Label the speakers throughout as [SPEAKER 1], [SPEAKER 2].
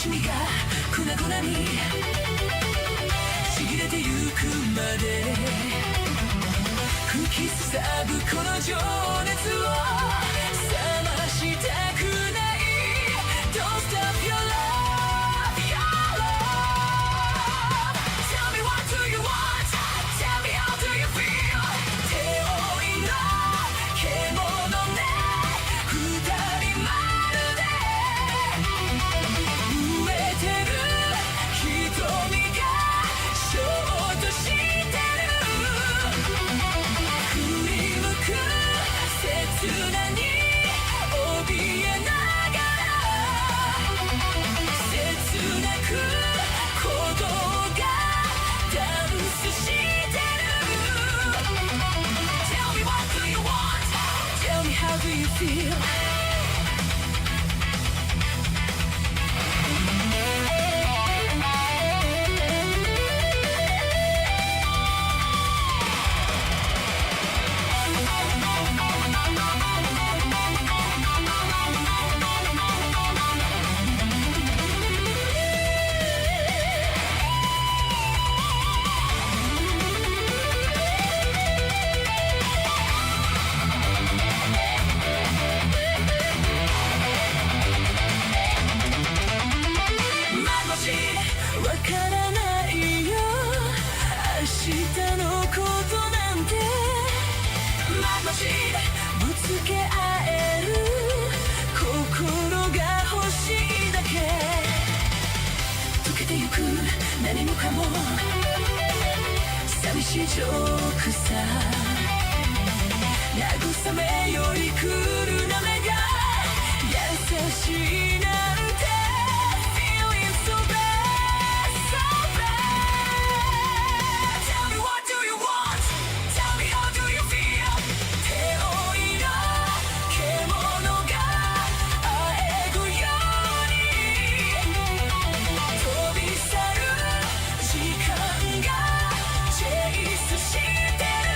[SPEAKER 1] しみが粉々にちぎれてゆくまで吹きすさぶこの情熱を冷ましたくない Don't stop your love, your love. Tell me what do you want, tell me how do you feel. 手負いの獣ね二人まるで飢えてる瞳がショートしてる振り向く切なに怯えながら切なく鼓動がダンスしてる Tell me what do you want, tell me how do you feel. わからないよ明日のことなんてまぶしぶつけ合える心が欲しいだけ溶けてゆく何もかも寂しいジョークさ慰めより来るな目が優しいなんて Feeling so bad, so bad. Tell me what do you want, tell me how do you feel. 手負いの獣があえぐように飛び去る時間がチェイスしてる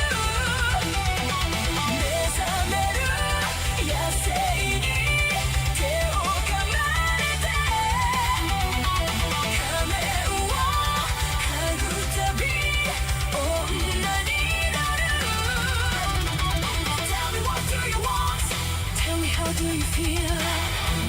[SPEAKER 1] 目覚める野生に手を噛まれて仮面を嗅ぐたび女になる Tell me what do you want, tell me how do you feel.
[SPEAKER 2] 「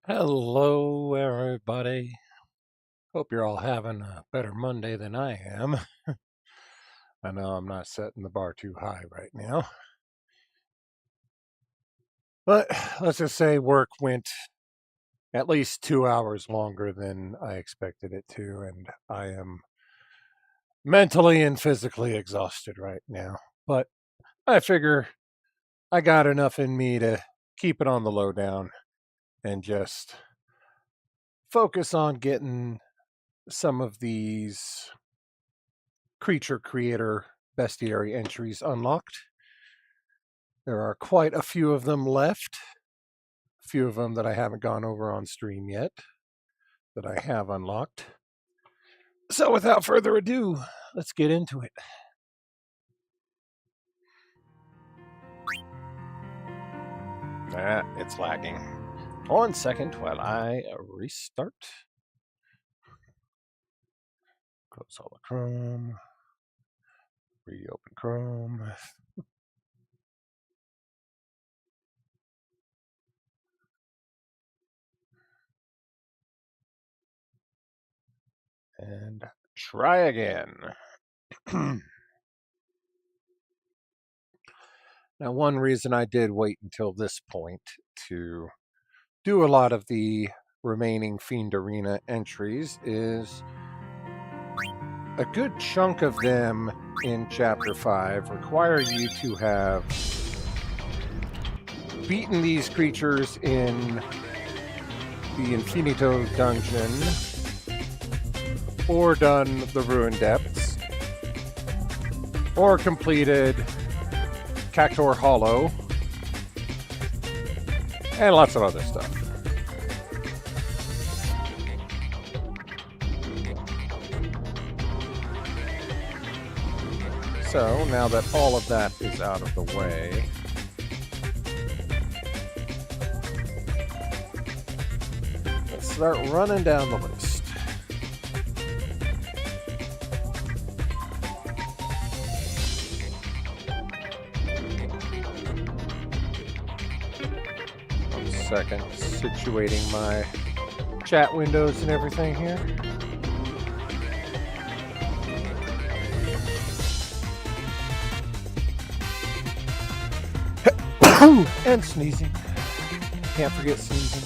[SPEAKER 2] Hello, everybody. Hope you're all having a better Monday than I am. I know I'm not setting the bar too high right now. But let's just say work went at least 2 hours longer than I expected it to, and I am mentally and physically exhausted right now. But I figure I got enough in me to keep it on the lowdown and just focus on getting some of these creature creator bestiary entries unlocked. There are quite a few of them left, a few of them that I haven't gone over on stream yet, that I have unlocked. So without further ado, let's get into it. It's lagging. 1 second while I restart. Close all the Chrome. Reopen Chrome. And try again. Now, one reason I did wait until this point to do a lot of the remaining Fiend Arena entries is a good chunk of them in Chapter 5 require you to have beaten these creatures in the Infinito dungeon or done the Ruined Depths or completed Cactor Hollow and lots of other stuff. So now that all of that is out of the way, let's start running down the list. Second, situating my chat windows and everything here. And sneezing. Can't forget sneezing.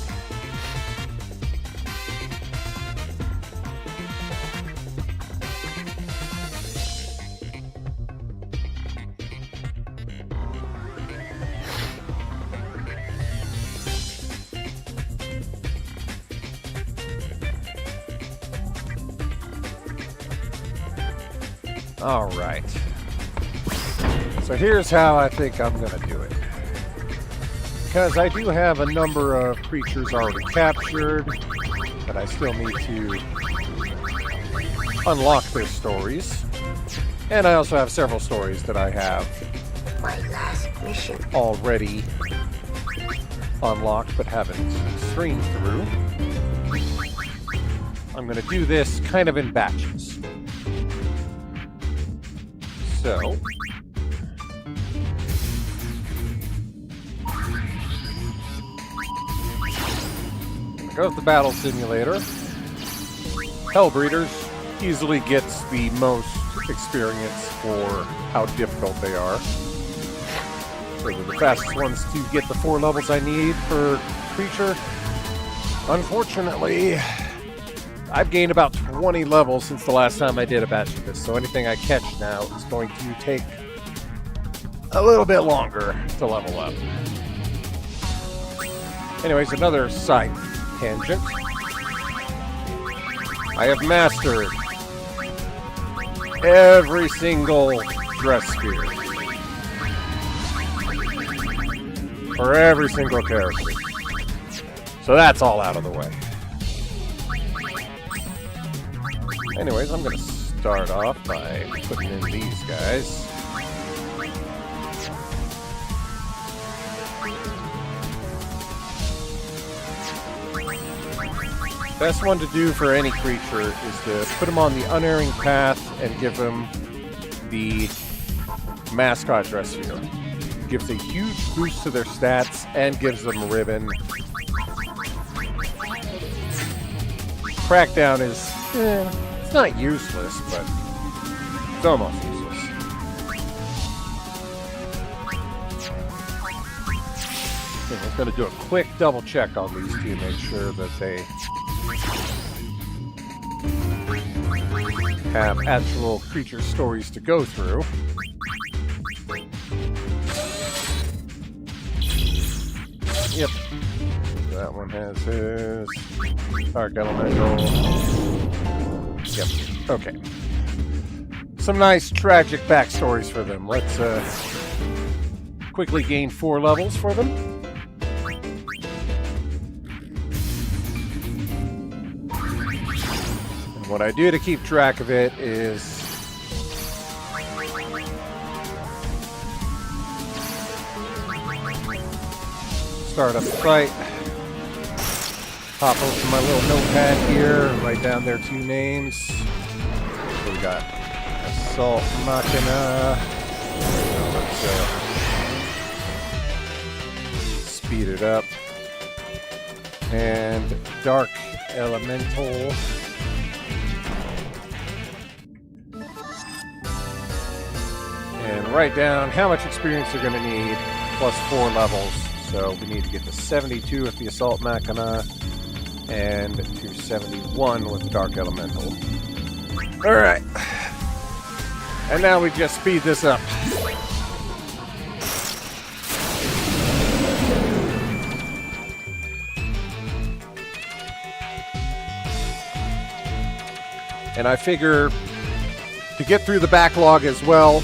[SPEAKER 2] All right. So here's how I think I'm going to do it. Because I do have a number of creatures already captured, but I still need to unlock their stories. And I also have several stories that I have already unlocked but haven't streamed through. I'm going to do this kind of in batches. So go with the battle simulator. Hellbreeders easily gets the most experience for how difficult they are. So they're the fastest ones to get the 4 levels I need per creature. Unfortunately, I've gained about 20 levels since the last time I did a batch of this, so anything I catch now is going to take a little bit longer to level up. Anyways, another side tangent. I have mastered every single dress sphere for every single character. So that's all out of the way. Anyways, I'm going to start off by putting in these guys. Best one to do for any creature is to put them on the unerring path and give them the mascot dress sphere. Gives a huge boost to their stats and gives them a ribbon Crackdown is, it's not useless, but it's almost useless. Okay, I'm going to do a quick double check on these two, make sure that they have actual creature stories to go through. Yep. That one has his Dark Elemental. Yep. Okay. Some nice tragic backstories for them. Let's quickly gain 4 levels for them. And what I do to keep track of it is start up the fight. Pop open my little notepad here, write down their 2 names. So we got Assault Machina. Let's speed it up. And Dark Elemental. And write down how much experience they're going to need, plus 4 levels. So we need to get to 72 with the Assault Machina, and to 71 with the Dark Elemental. Alright. And now we just speed this up. And I figure to get through the backlog as well,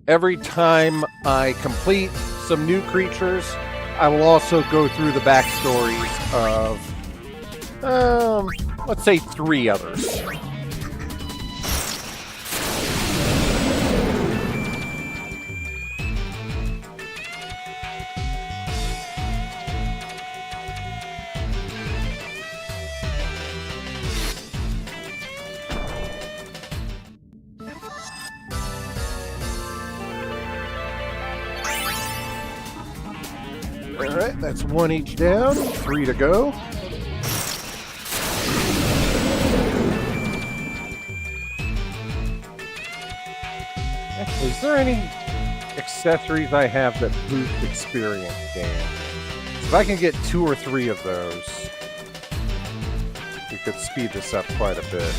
[SPEAKER 2] every time I complete some new creatures, I will also go through the backstories of, let's say 3 others. Alright, that's 1 each down, 3 to go. Actually, is there any accessories I have that boost experience gain? So if I can get 2 or 3 of those, we could speed this up quite a bit.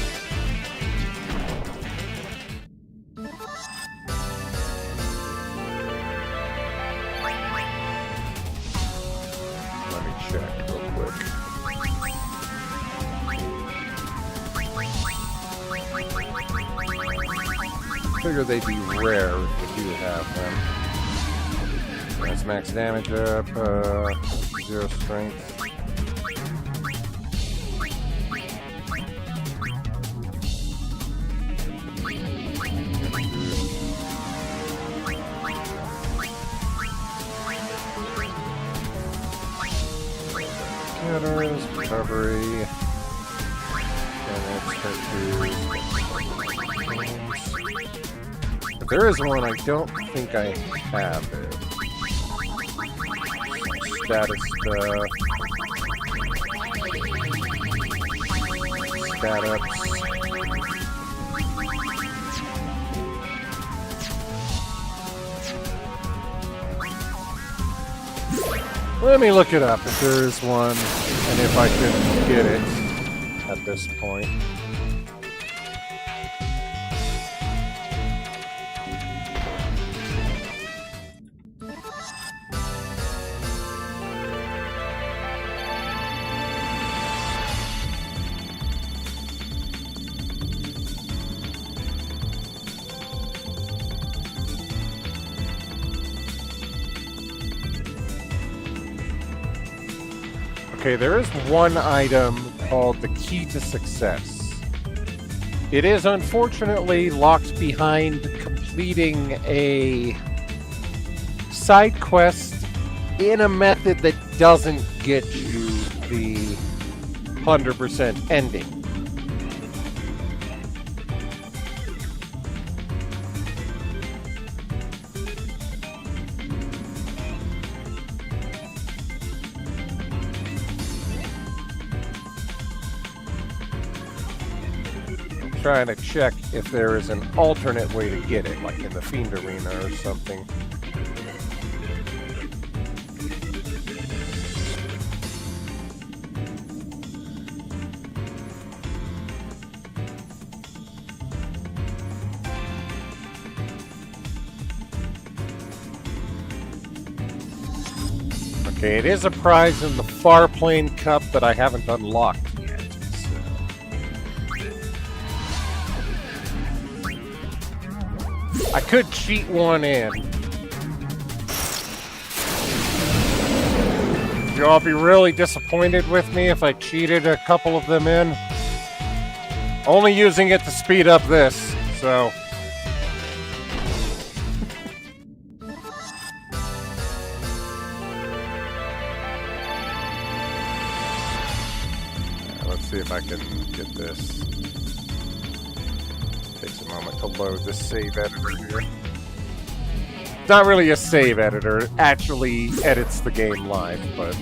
[SPEAKER 2] Figure they'd be rare if we do have them. That's max damage up, 0 strength. Scatters, recovery, and that's her 2. There is one I don't think I have it. Status stuff. Stat ups. Let me look it up if there is one and if I can get it at this point. Okay, there is one item called the Key to Success. It is unfortunately locked behind completing a side quest in a method that doesn't get you the 100% ending. trying to check if there is an alternate way to get it, like in the Fiend Arena or something. Okay, it is a prize in the Farplane Cup that I haven't unlocked yet. So. I could cheat one in. Would you all be really disappointed with me if I cheated a couple of them in? Only using it to speed up this, so... See if I can get this. Takes a moment to load the save editor here. It's not really a save editor, it actually edits the game live, but...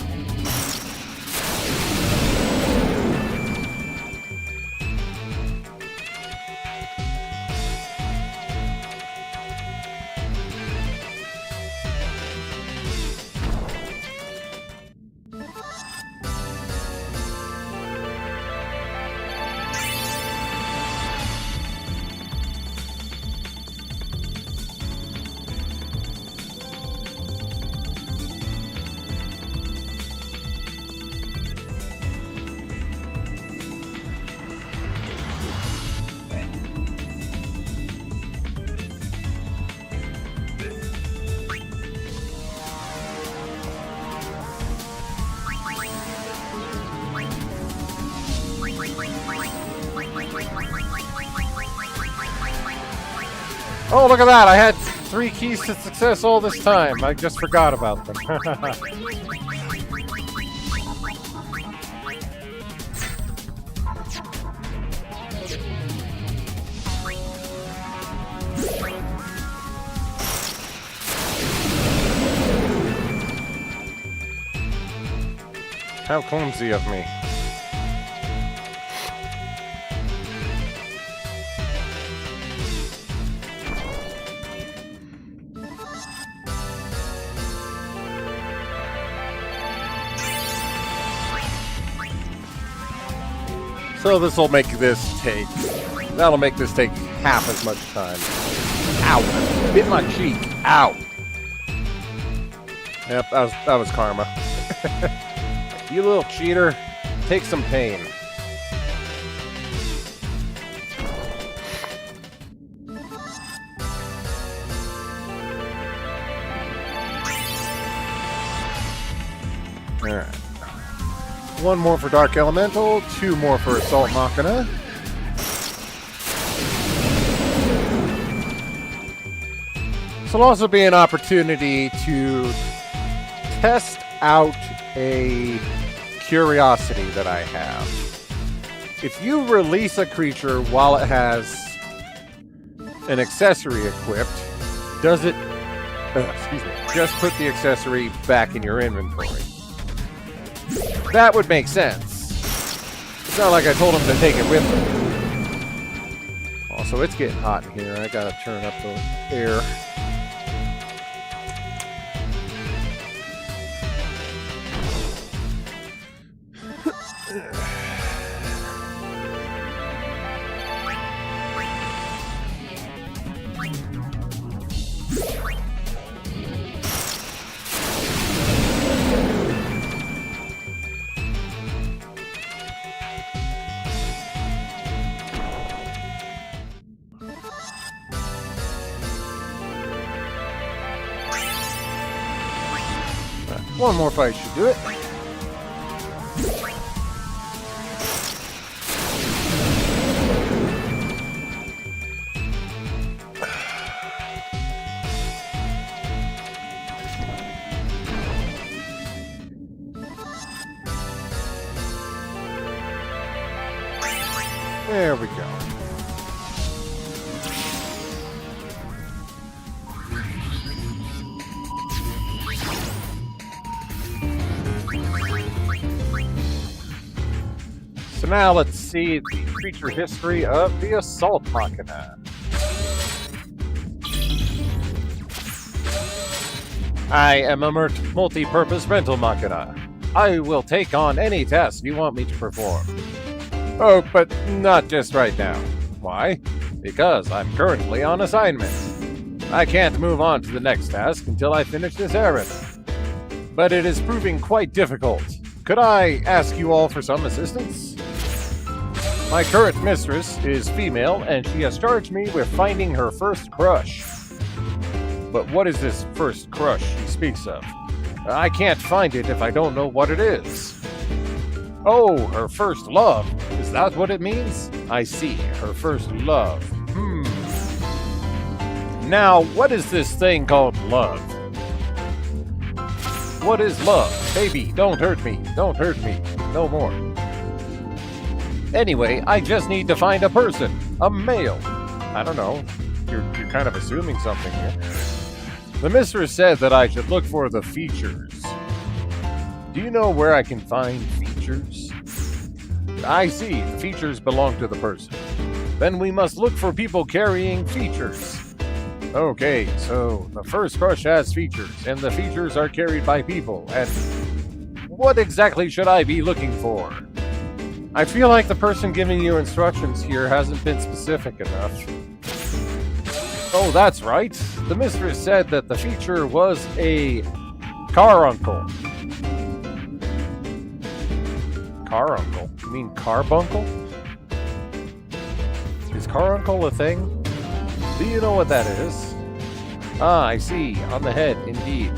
[SPEAKER 2] Oh, look at that! I had 3 keys to success all this time. I just forgot about them. How clumsy of me. So this will make this take... That'll make this take half as much time. Ow! Bit my cheek. Ow! Yep, that was karma. You little cheater. Take some pain. Alright. 1 more for Dark Elemental, 2 more for Assault Machina. This will also be an opportunity to test out a curiosity that I have. If you release a creature while it has an accessory equipped, does it... excuse me. Just put the accessory back in your inventory. That would make sense. It's not like I told him to take it with him. Also, it's getting hot in here. I gotta turn up the air. One more fight should do it. There we go. So now let's see the creature history of the Assault Machina. I am a multi-purpose rental machina. I will take on any task you want me to perform. Oh, but not just right now. Why? Because I'm currently on assignment. I can't move on to the next task until I finish this errand. But it is proving quite difficult. Could I ask you all for some assistance? My current mistress is female, and she has charged me with finding her first crush. But what is this first crush she speaks of? I can't find it if I don't know what it is. Oh, her first love. Is that what it means? I see, her first love. Now, what is this thing called love? What is love? Baby, don't hurt me. Don't hurt me. No more. Anyway, I just need to find a person. A male. I don't know. You're kind of assuming something here. The mistress said that I should look for the features. Do you know where I can find features? I see. The features belong to the person. Then we must look for people carrying features. Okay, so the first crush has features, and the features are carried by people, and what exactly should I be looking for? I feel like the person giving you instructions here hasn't been specific enough. Oh, that's right. The mistress said that the feature was a caruncle. Caruncle? You mean carbuncle? Is caruncle a thing? Do you know what that is? Ah, I see. On the head, indeed.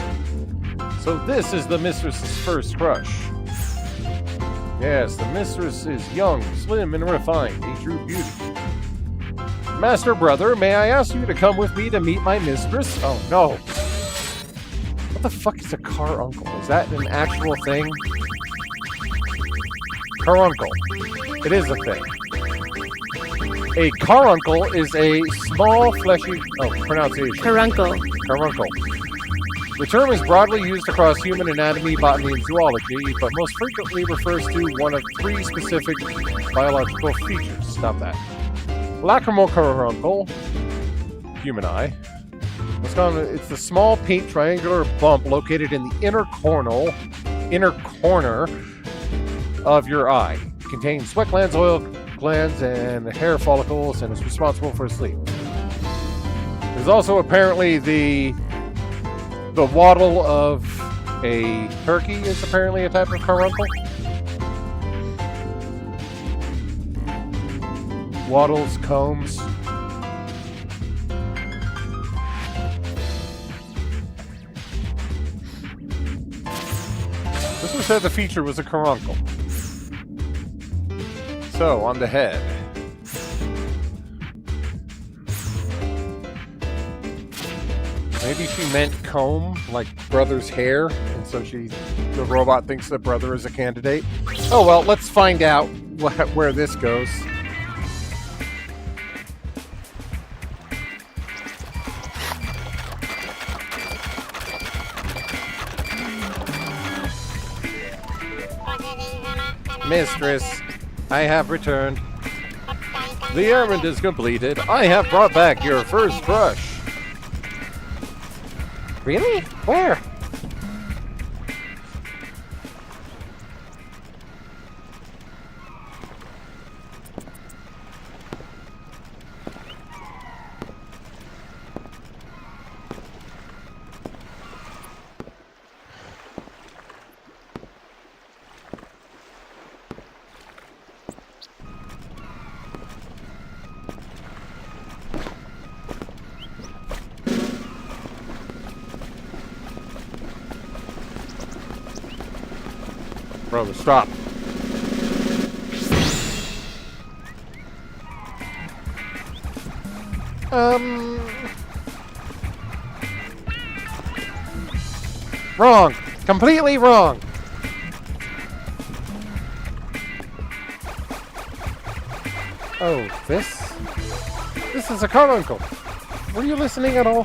[SPEAKER 2] So this is the mistress's first crush. Yes, the mistress is young, slim, and refined, a true beauty. Master brother, may I ask you to come with me to meet my mistress? Oh, no. What the fuck is a caruncle? Is that an actual thing? Caruncle. It is a thing. A caruncle is a small, fleshy... Oh, pronunciation.
[SPEAKER 3] Caruncle.
[SPEAKER 2] Caruncle. The term is broadly used across human anatomy, botany, and zoology, but most frequently refers to one of three specific biological features. Stop that. Lacrimal caruncle, human eye. It's the small pink triangular bump located in the inner corner of your eye. It contains sweat glands, oil glands, and hair follicles, and is responsible for sleep. There's also apparently the wattle of a turkey is apparently a type of caruncle. Wattles, combs. This one said the feature was a caruncle. So, on the head. Maybe she meant comb, like brother's hair, and so the robot thinks that brother is a candidate. Oh well, let's find out where this goes. Mistress, I have returned. The errand is completed. I have brought back your first crush. Really? Where? Brother, stop. Wrong. Completely wrong. Oh, this? This is a caruncle. Were you listening at all?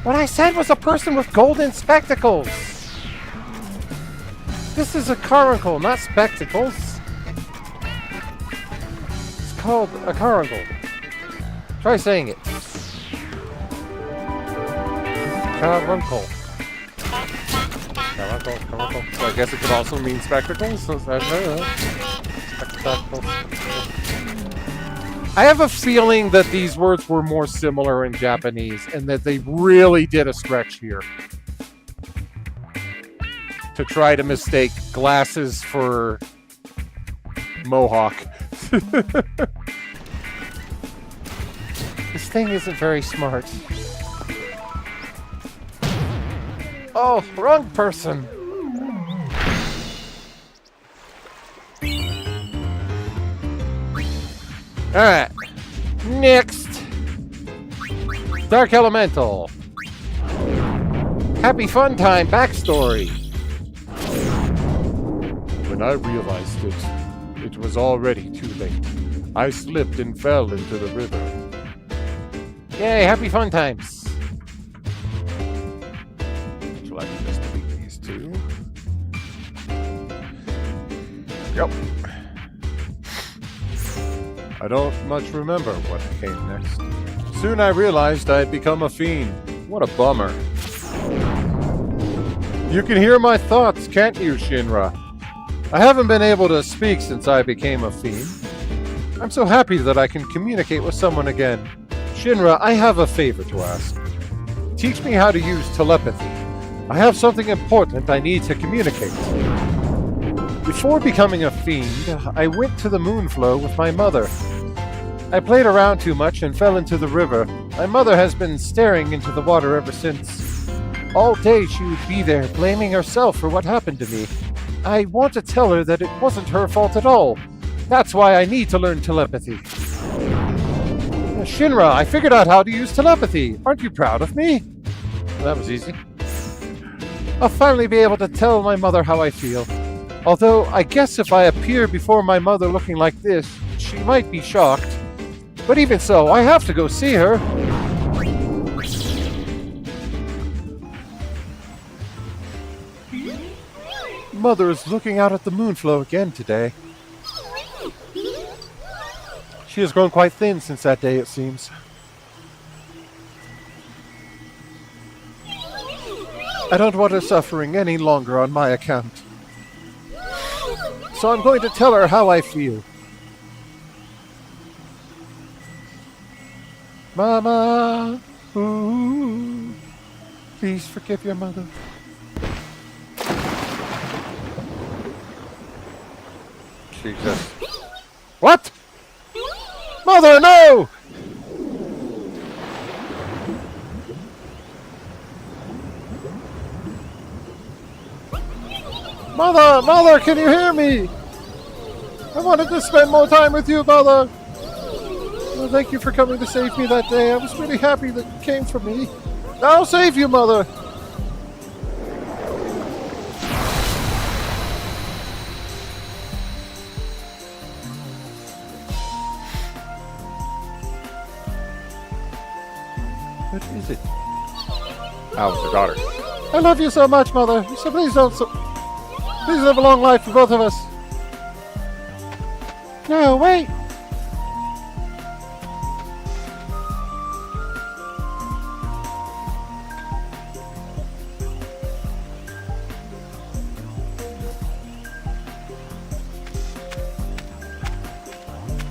[SPEAKER 2] What I said was a person with golden spectacles. This is a caruncle, not spectacles. called a caruncle. Try saying it. Caruncle. Caruncle. So I guess it could also mean spectacles. So spectacles. I have a feeling that these words were more similar in Japanese and that they really did a stretch here to try to mistake glasses for mohawk. This thing isn't very smart. Oh, wrong person. Alright. Next. Dark Elemental. Happy Fun Time backstory. When I realized it was already too late. I slipped and fell into the river. Yay, happy fun times. Would you like to just delete these two? Yep. I don't much remember what came next. Soon I realized I'd become a fiend. What a bummer. You can hear my thoughts, can't you, Shinra? I haven't been able to speak since I became a fiend. I'm so happy that I can communicate with someone again. Shinra, I have a favor to ask. Teach me how to use telepathy. I have something important I need to communicate. Before becoming a fiend, I went to the Moonflow with my mother. I played around too much and fell into the river. My mother has been staring into the water ever since. All day she would be there, blaming herself for what happened to me. I want to tell her that it wasn't her fault at all. That's why I need to learn telepathy. Shinra, I figured out how to use telepathy. Aren't you proud of me? Well, that was easy. I'll finally be able to tell my mother how I feel. Although, I guess if I appear before my mother looking like this, she might be shocked. But even so, I have to go see her. Mother is looking out at the Moonflow again today. She has grown quite thin since that day, it seems. I don't want her suffering any longer on my account. So I'm going to tell her how I feel. Mama, ooh, please forgive your mother. She just... What? Mother, no! Mother, can you hear me? I wanted to spend more time with you, Mother. Well, thank you for coming to save me that day. I was really happy that you came for me. I'll save you, Mother. What is it? Oh, it's her daughter. I love you so much, Mother. So please please live a long life for both of us. No, wait.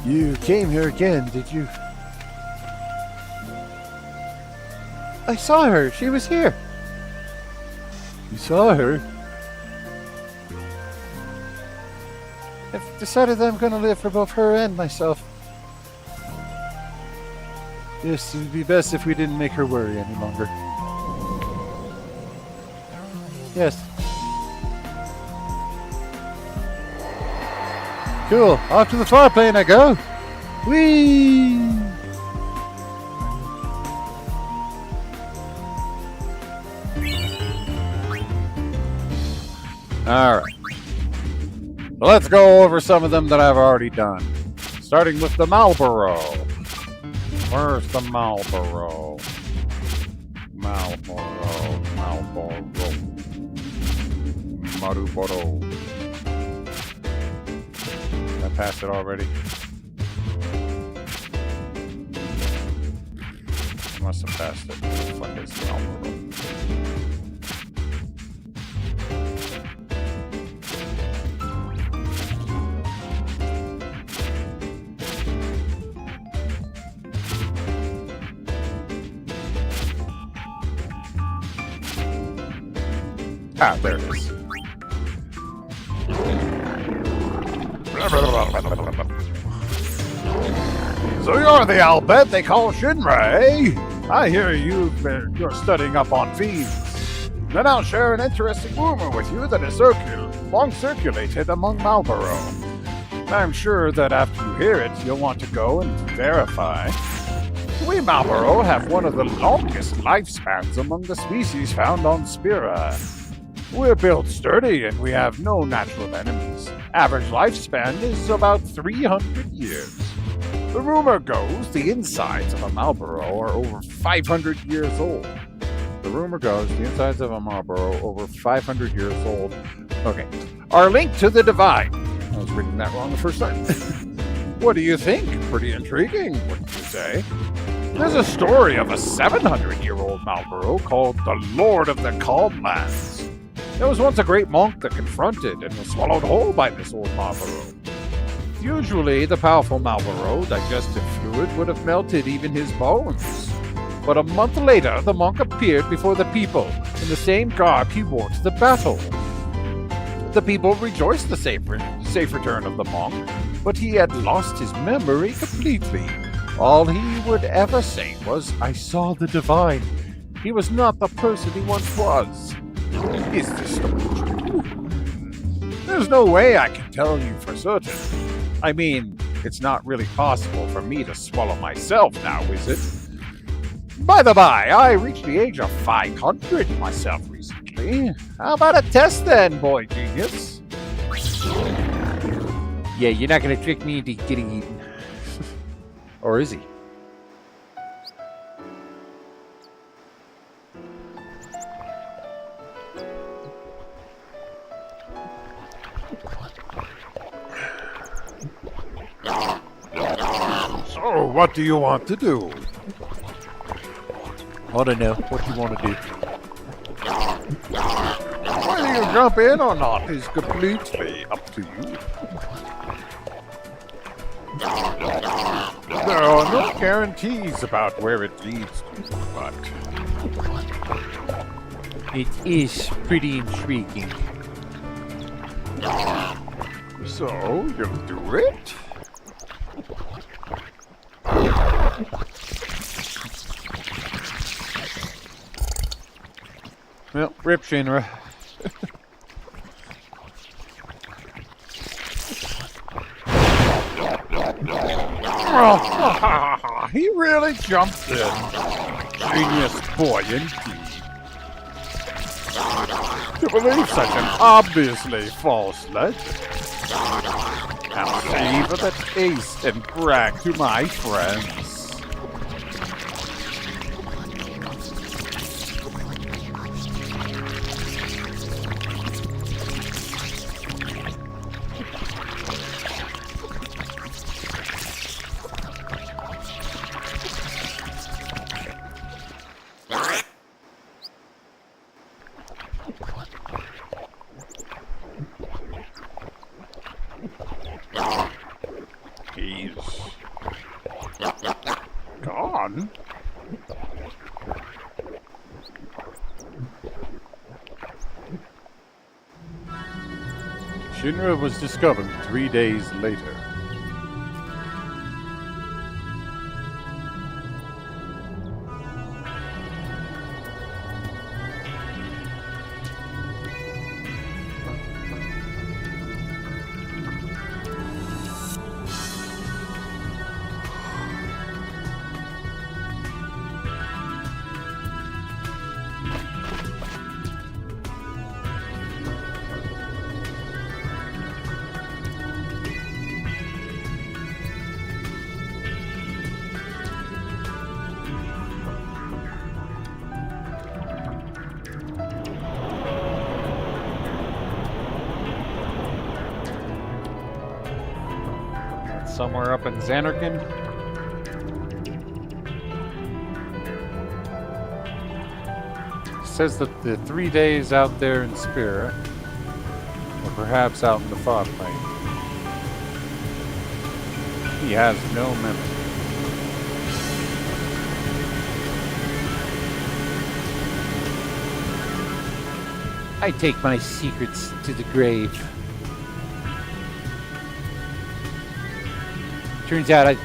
[SPEAKER 2] You came here again, did you? I saw her. She was here. You saw her? I've decided that I'm going to live for both her and myself. Yes, it would be best if we didn't make her worry any longer. Yes. Cool. Off to the far plane I go. Whee! Alright. Let's go over some of them that I've already done. Starting with the Marlboro. Where's the Marlboro? Marlboro. Did I pass it already?
[SPEAKER 3] must have passed it. What is the Marlboro? Ah, there it is.
[SPEAKER 4] So you're the Albert they call Shinra, eh? I hear you're studying up on fiends. Then I'll share an interesting rumor with you that has long circulated among Marlboro. I'm sure that after you hear it, you'll want to go and verify. We Marlboro have one of the longest lifespans among the species found on Spira. We're built sturdy and we have no natural enemies. Average lifespan is about 300 years. The rumor goes the insides of a Marlboro are over 500 years old.
[SPEAKER 3] The rumor goes the insides of a Marlboro over 500 years old. Okay. Are linked to the divine. I was reading that wrong the first time.
[SPEAKER 4] What do you think? Pretty intriguing, wouldn't you say? There's a story of a 700-year-old Marlboro called the Lord of the Calm Lands. There was once a great monk that confronted and was swallowed whole by this old Marlboro. Usually, the powerful Marlboro digestive fluid would have melted even his bones. But a month later, the monk appeared before the people in the same garb he wore to the battle. The people rejoiced the safe return of the monk, but he had lost his memory completely. All he would ever say was, "I saw the divine. He was not the person he once was." Is this story true? There's no way I can tell you for certain. I mean, it's not really possible for me to swallow myself now, is it? By the by, I reached the age of 500 myself recently. How about a test then, boy genius?
[SPEAKER 3] Yeah, you're not gonna trick me into getting eaten. Or is he?
[SPEAKER 4] So, what do you want to do?
[SPEAKER 3] I don't know. What do you want to do?
[SPEAKER 4] Whether you jump in or not is completely up to you. There are no guarantees about where it leads to, but
[SPEAKER 3] It is pretty intriguing.
[SPEAKER 4] so you'll do it?
[SPEAKER 3] Well, rip Shinra.
[SPEAKER 4] He really jumped in. Genius boy indeed. To believe such an obviously false legend. I'll savor the taste and brag to my friends. He's gone.
[SPEAKER 3] Shinra was discovered 3 days later. Somewhere up in Xanarkand. says that the 3 days out there in spirit, or perhaps out in the fog light. He has no memory. I take my secrets to the grave. Turns out I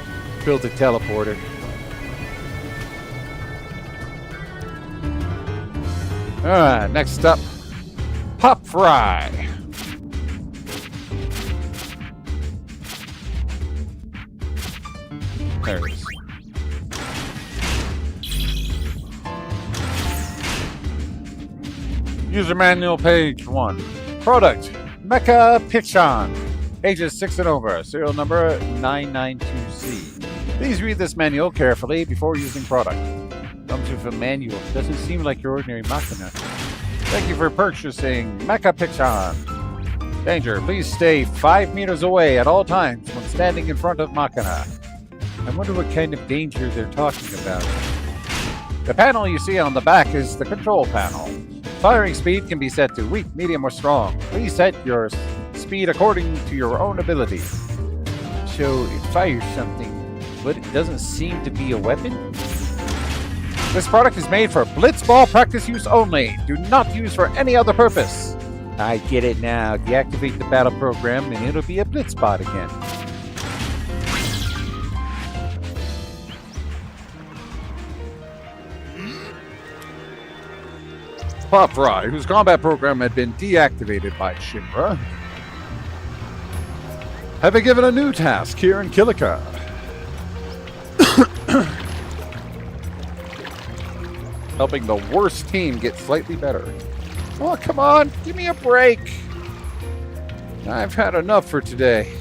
[SPEAKER 3] built a teleporter. Alright, next up, Pop Fry. There it is. User manual, page 1. Product, Mecha Pichan. Ages 6 and over, serial number 992C. Please read this manual carefully before using product. Comes with a manual. Doesn't seem like your ordinary machina. Thank you for purchasing Mecha Pichan. Danger, please stay 5 meters away at all times when standing in front of machina. I wonder what kind of danger they're talking about. The panel you see on the back is the control panel. Firing speed can be set to weak, medium, or strong. Please set your speed according to your own ability. So it fires something, but it doesn't seem to be a weapon? This product is made for blitzball practice use only. Do not use for any other purpose. I get it now. Deactivate the battle program and it'll be a blitzbot again. Pop Fry, whose combat program had been deactivated by Shinra, have been given a new task here in Kilika. Helping the worst team get slightly better. Oh, come on, give me a break. I've had enough for today.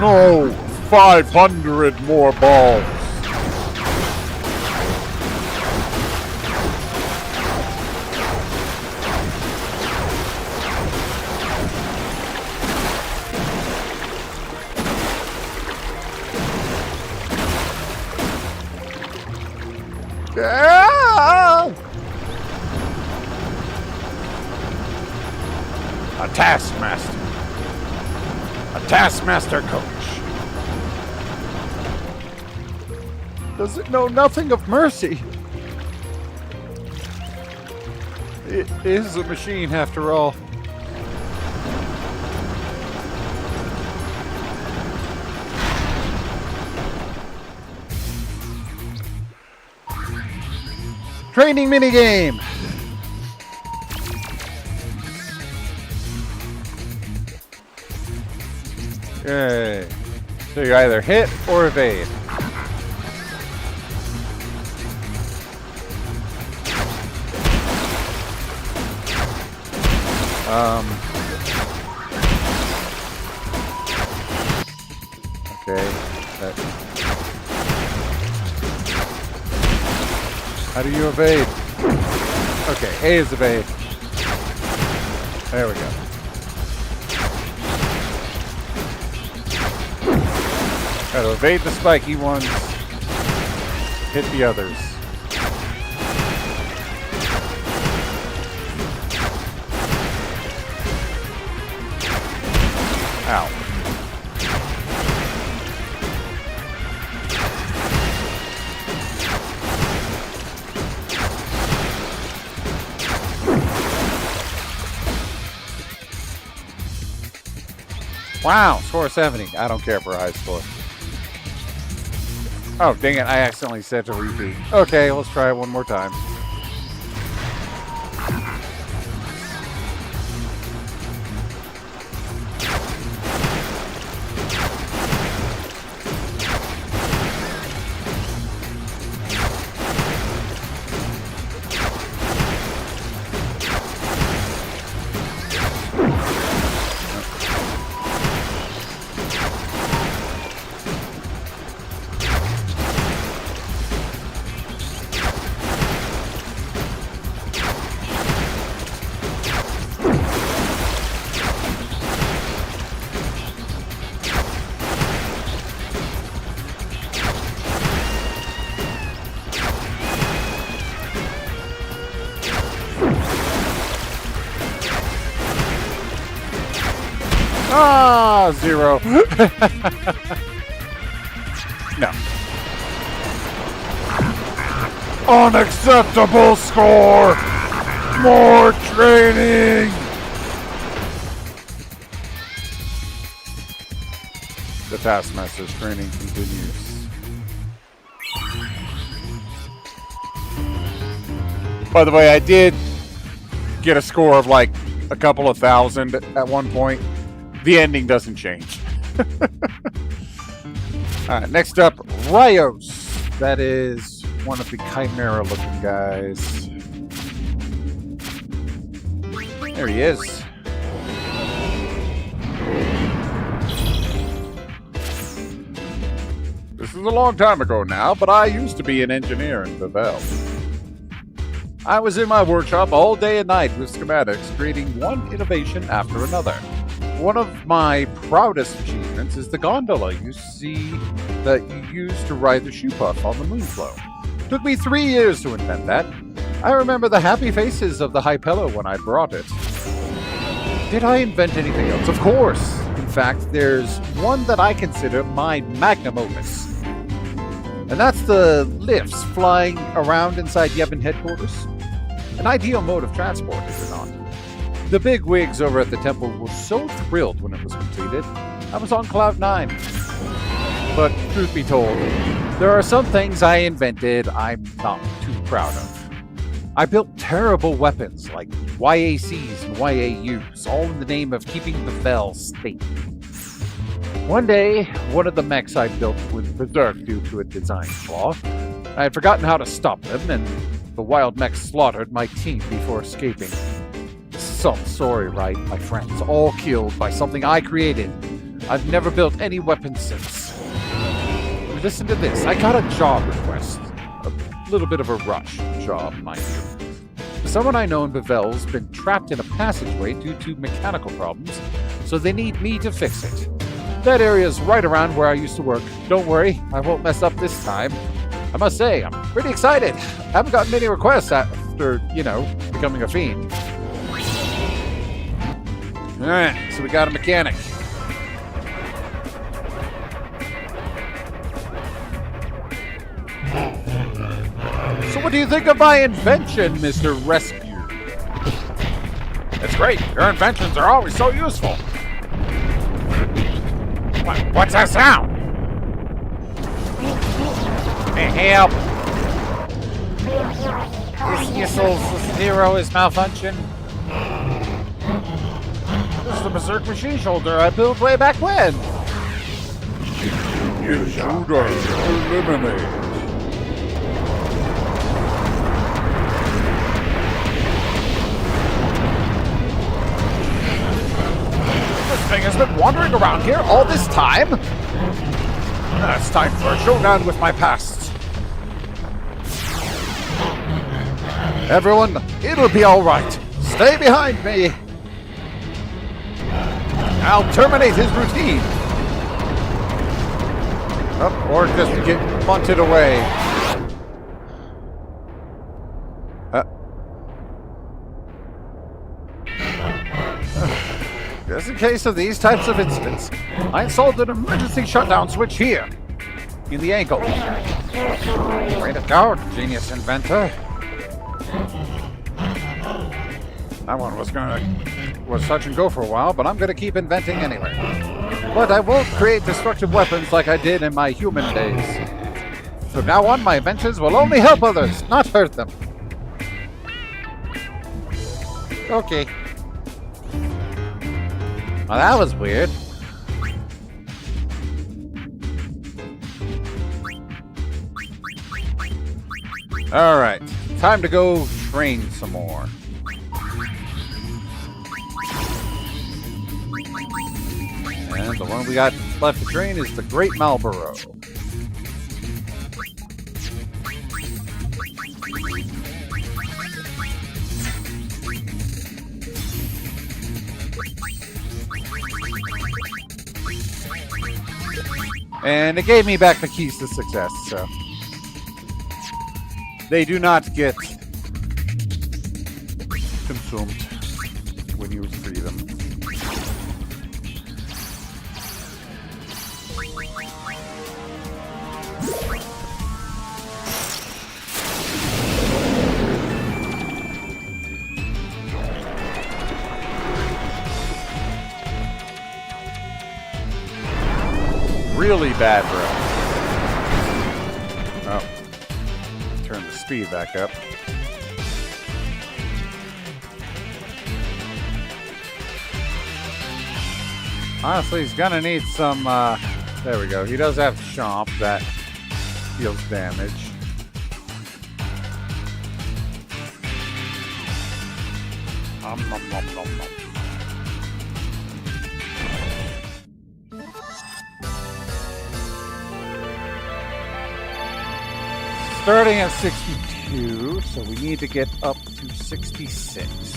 [SPEAKER 3] No! 500 more balls! Ah! A taskmaster. A taskmaster coach. Does it know nothing of mercy? It is a machine after all. Training minigame! Okay. So you either hit or evade. Okay. How do you evade? Okay, A is evade. There we go. Try to evade the spiky ones. Hit the others. Ow. Wow, score 70. I don't care for a high score. Oh, dang it, I accidentally set to repeat. Okay, let's try it one more time. Ah, 0. No.
[SPEAKER 4] Unacceptable score! More training!
[SPEAKER 3] The Taskmaster's training continues. By the way, I did get a score of like a couple of thousand at one point. The ending doesn't change. Alright, next up, Rios. That is one of the Chimera-looking guys. There he is.
[SPEAKER 4] This is a long time ago now, but I used to be an engineer in Bevel.
[SPEAKER 3] I was in my workshop all day and night with schematics, creating one innovation after another. One of my proudest achievements is the gondola you see that you use to ride the shoe puff on the Moonflow. Took me 3 years to invent that. I remember the happy faces of the Hypella when I brought it. Did I invent anything else? Of course! In fact, there's one that I consider my magnum opus. And that's the lifts flying around inside Yevon headquarters. An ideal mode of transport, is it not? The big wigs over at the temple were so thrilled when it was completed. I was on cloud 9. But truth be told, there are some things I invented I'm not too proud of. I built terrible weapons like YACs and YAUs, all in the name of keeping the Vel safe. One day, one of the mechs I built went berserk due to a design flaw. I had forgotten how to stop them, and the wild mech slaughtered my team before escaping. So sorry, right, my friends, all killed by something I created. I've never built any weapons since. Listen to this, I got a job request. A little bit of a rush job, mind you. Someone I know in Bevel's been trapped in a passageway due to mechanical problems, so they need me to fix it. That area is right around where I used to work. Don't worry, I won't mess up this time. I must say, I'm pretty excited. I haven't gotten many requests after, becoming a fiend. Alright, so we got a mechanic. So what do you think of my invention, Mr. Rescue?
[SPEAKER 4] It's great. Your inventions are always so useful. What's that sound?
[SPEAKER 3] Help! This Yissel's 0 is malfunction. This is the Berserk machine shoulder I built way back when.
[SPEAKER 4] Intruder eliminate.
[SPEAKER 3] This thing has been wandering around here all this time.
[SPEAKER 4] It's time for a showdown with my past.
[SPEAKER 3] Everyone, it'll be all right. Stay behind me. I'll terminate his routine. Or just get bunted away. Just in case of these types of incidents, I installed an emergency shutdown switch here, in the ankle. Way to go, genius inventor. That one was touch and go for a while, but I'm gonna keep inventing anyway. But I won't create destructive weapons like I did in my human days. From now on, my inventions will only help others, not hurt them. Okay. Well, that was weird. Alright, time to go train some more. And the one we got left to train is the Great Marlboro. And it gave me back the keys to success, so they do not get consumed when you free them. Really bad breath. Oh. Turn the speed back up. Honestly, he's gonna need some, there we go. He does have Chomp that deals damage. Nom, nom, nom, nom, nom. Starting at 62, so we need to get up to 66.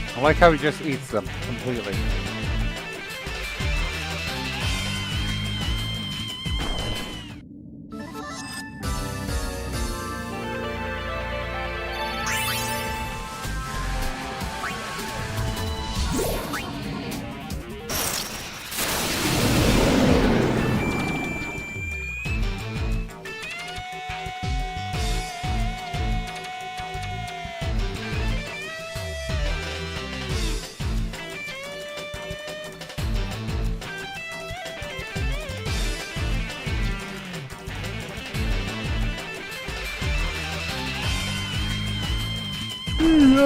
[SPEAKER 3] I like how he just eats them completely.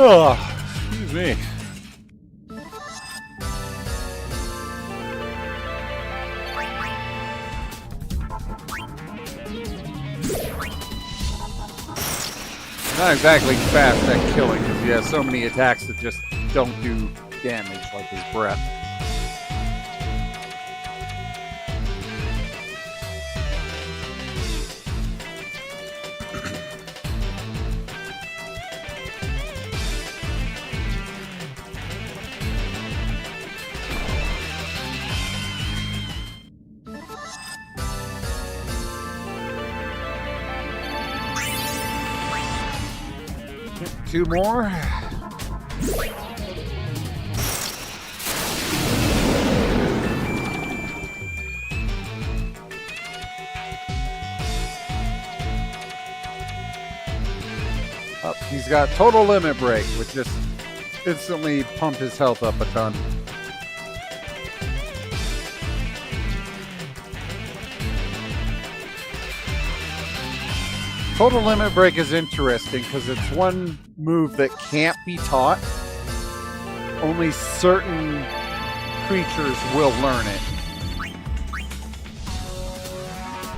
[SPEAKER 3] Excuse me. Not exactly fast at killing because he has so many attacks that just don't do damage, like his breath. Two more. Up, he's got total limit break, which just instantly pumped his health up a ton. Total limit break is interesting because it's one move that can't be taught. Only certain creatures will learn it.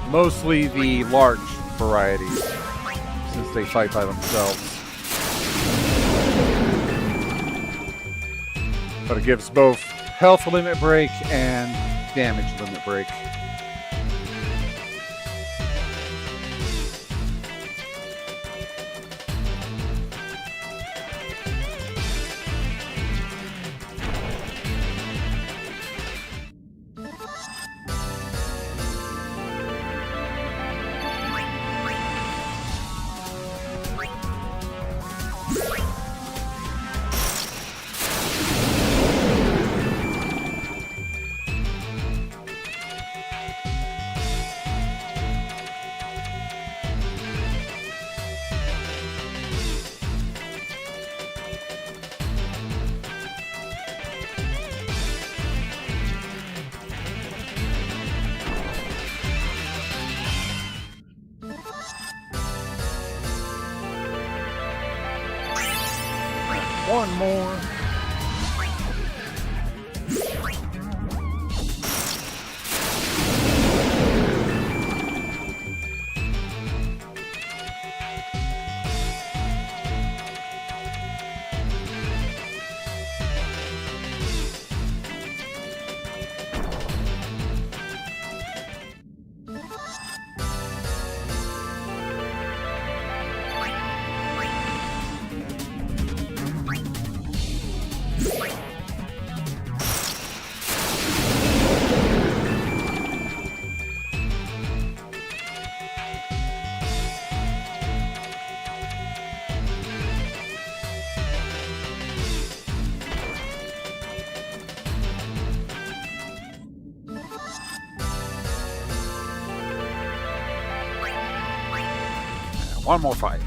[SPEAKER 3] Mostly the large varieties, since they fight by themselves. But it gives both health limit break and damage limit break. One more. One more fight.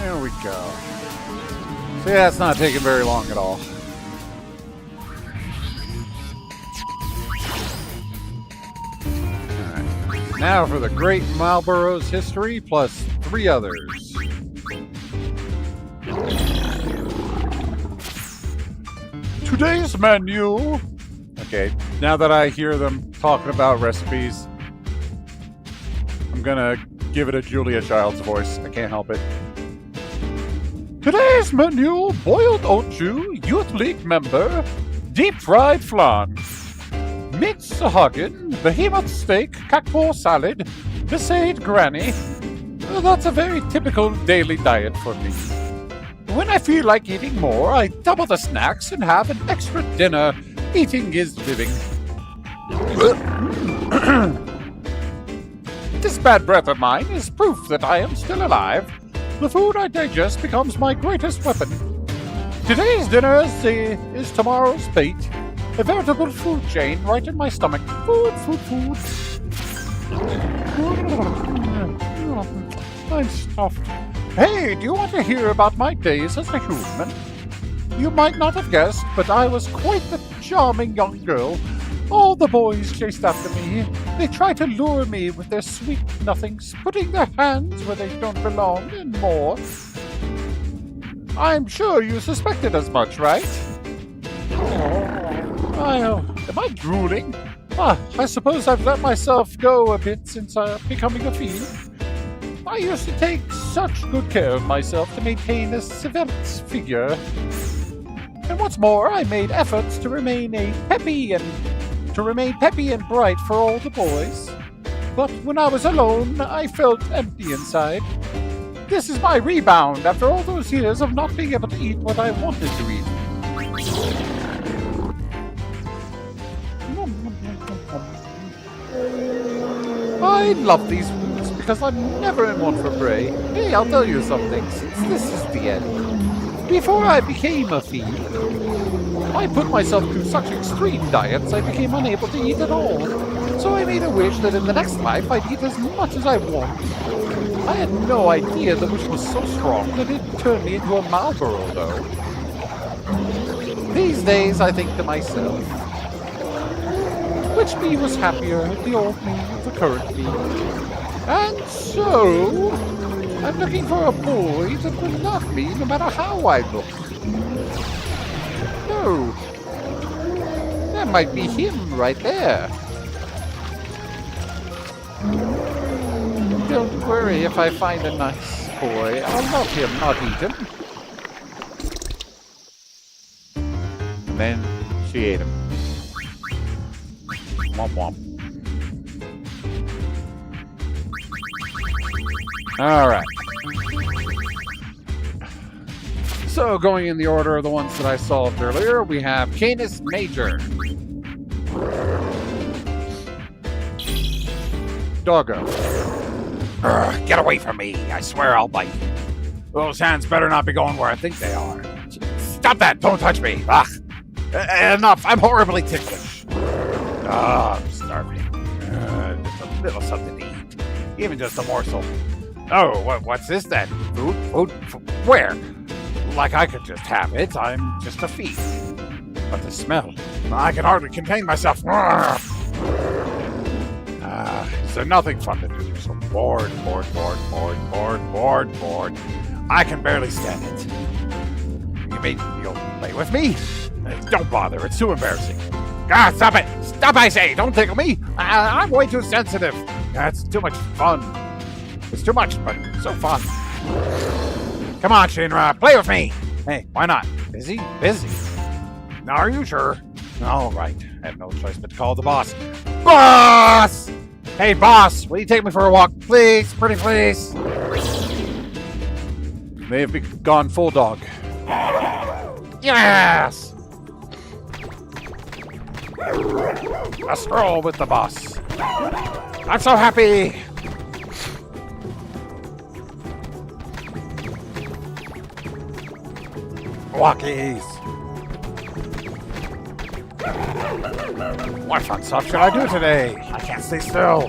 [SPEAKER 3] There we go. See, that's not taking very long at all. Alright. Now for the Great Marlboro's history plus 3 others. Today's menu. Okay, now that I hear them talking about recipes, I'm gonna give it a Julia Child's voice. I can't help it. Today's menu: boiled oat chew, youth league member, deep fried flan, mince hagen, behemoth steak, kakpo salad, Besaid granny. That's a very typical daily diet for me. When I feel like eating more, I double the snacks and have an extra dinner. Eating is living. This bad breath of mine is proof that I am still alive. The food I digest becomes my greatest weapon. Today's dinner is tomorrow's fate. A veritable food chain right in my stomach. Food, food, food. I'm stuffed. Hey, do you want to hear about my days as a human? You might not have guessed, but I was quite the charming young girl. All the boys chased after me. They tried to lure me with their sweet nothings, putting their hands where they don't belong, and more. I'm sure you suspected as much, right? Am I drooling? I suppose I've let myself go a bit since becoming a fiend. I used to take such good care of myself to maintain a civil's figure. And what's more, I made efforts to remain peppy and bright for all the boys. But when I was alone, I felt empty inside. This is my rebound after all those years of not being able to eat what I wanted to eat. I love these foods because I'm never in one for prey. Hey, I'll tell you something, since this is the end. Before I became a fiend, I put myself through such extreme diets I became unable to eat at all. So I made a wish that in the next life I'd eat as much as I want. I had no idea the wish was so strong that it turned me into a Marlboro, though. These days I think to myself, which me was happier, the old me or the current me? And so, I'm looking for a boy that will love me no matter how I look. No, that might be him right there. Don't worry if I find a nice boy. I'll love him, not eat him. And then she ate him. Womp womp. Alright. So, going in the order of the ones that I solved earlier, we have Canis Major. Doggo.
[SPEAKER 4] Get away from me. I swear I'll bite. Those hands better not be going where I think they are. Stop that. Don't touch me. Ugh. Enough. I'm horribly ticklish. I'm starving. Just a little something to eat. Even just a morsel. Oh, what's this then? Food? Where? Like I could just have it. I'm just a fiend. But the smell. I can hardly contain myself. Is there nothing fun to do? So bored. I can barely stand it. You mean you'll play with me? Don't bother. It's too embarrassing. Stop it! Stop, I say! Don't tickle me! I'm way too sensitive. That's too much fun. It's too much, but so fun. Come on, Shinra, play with me! Hey, why not? Busy? Busy. Are you sure? All right. I have no choice but to call the boss. Boss! Hey, boss, will you take me for a walk, please? Pretty please?
[SPEAKER 3] They have gone full dog. Yes! A stroll with the boss. I'm so happy! Walkies! What fun stuff should I do today? I can't stay still.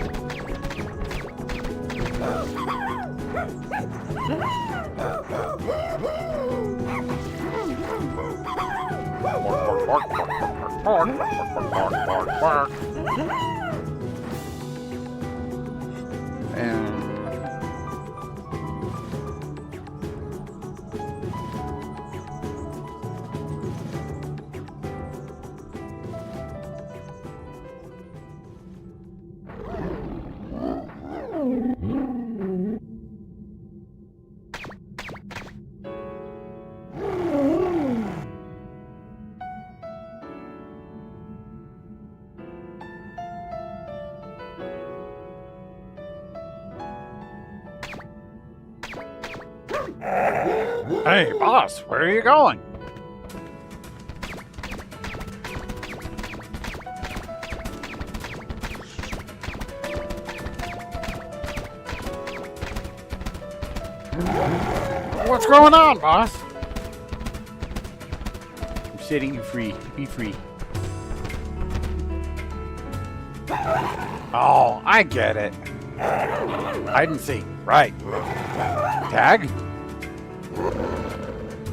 [SPEAKER 3] Hey, boss, where are you going? What's going on, boss? I'm setting you free. Be free. Oh, I get it. Hide and seek. Right. Tag?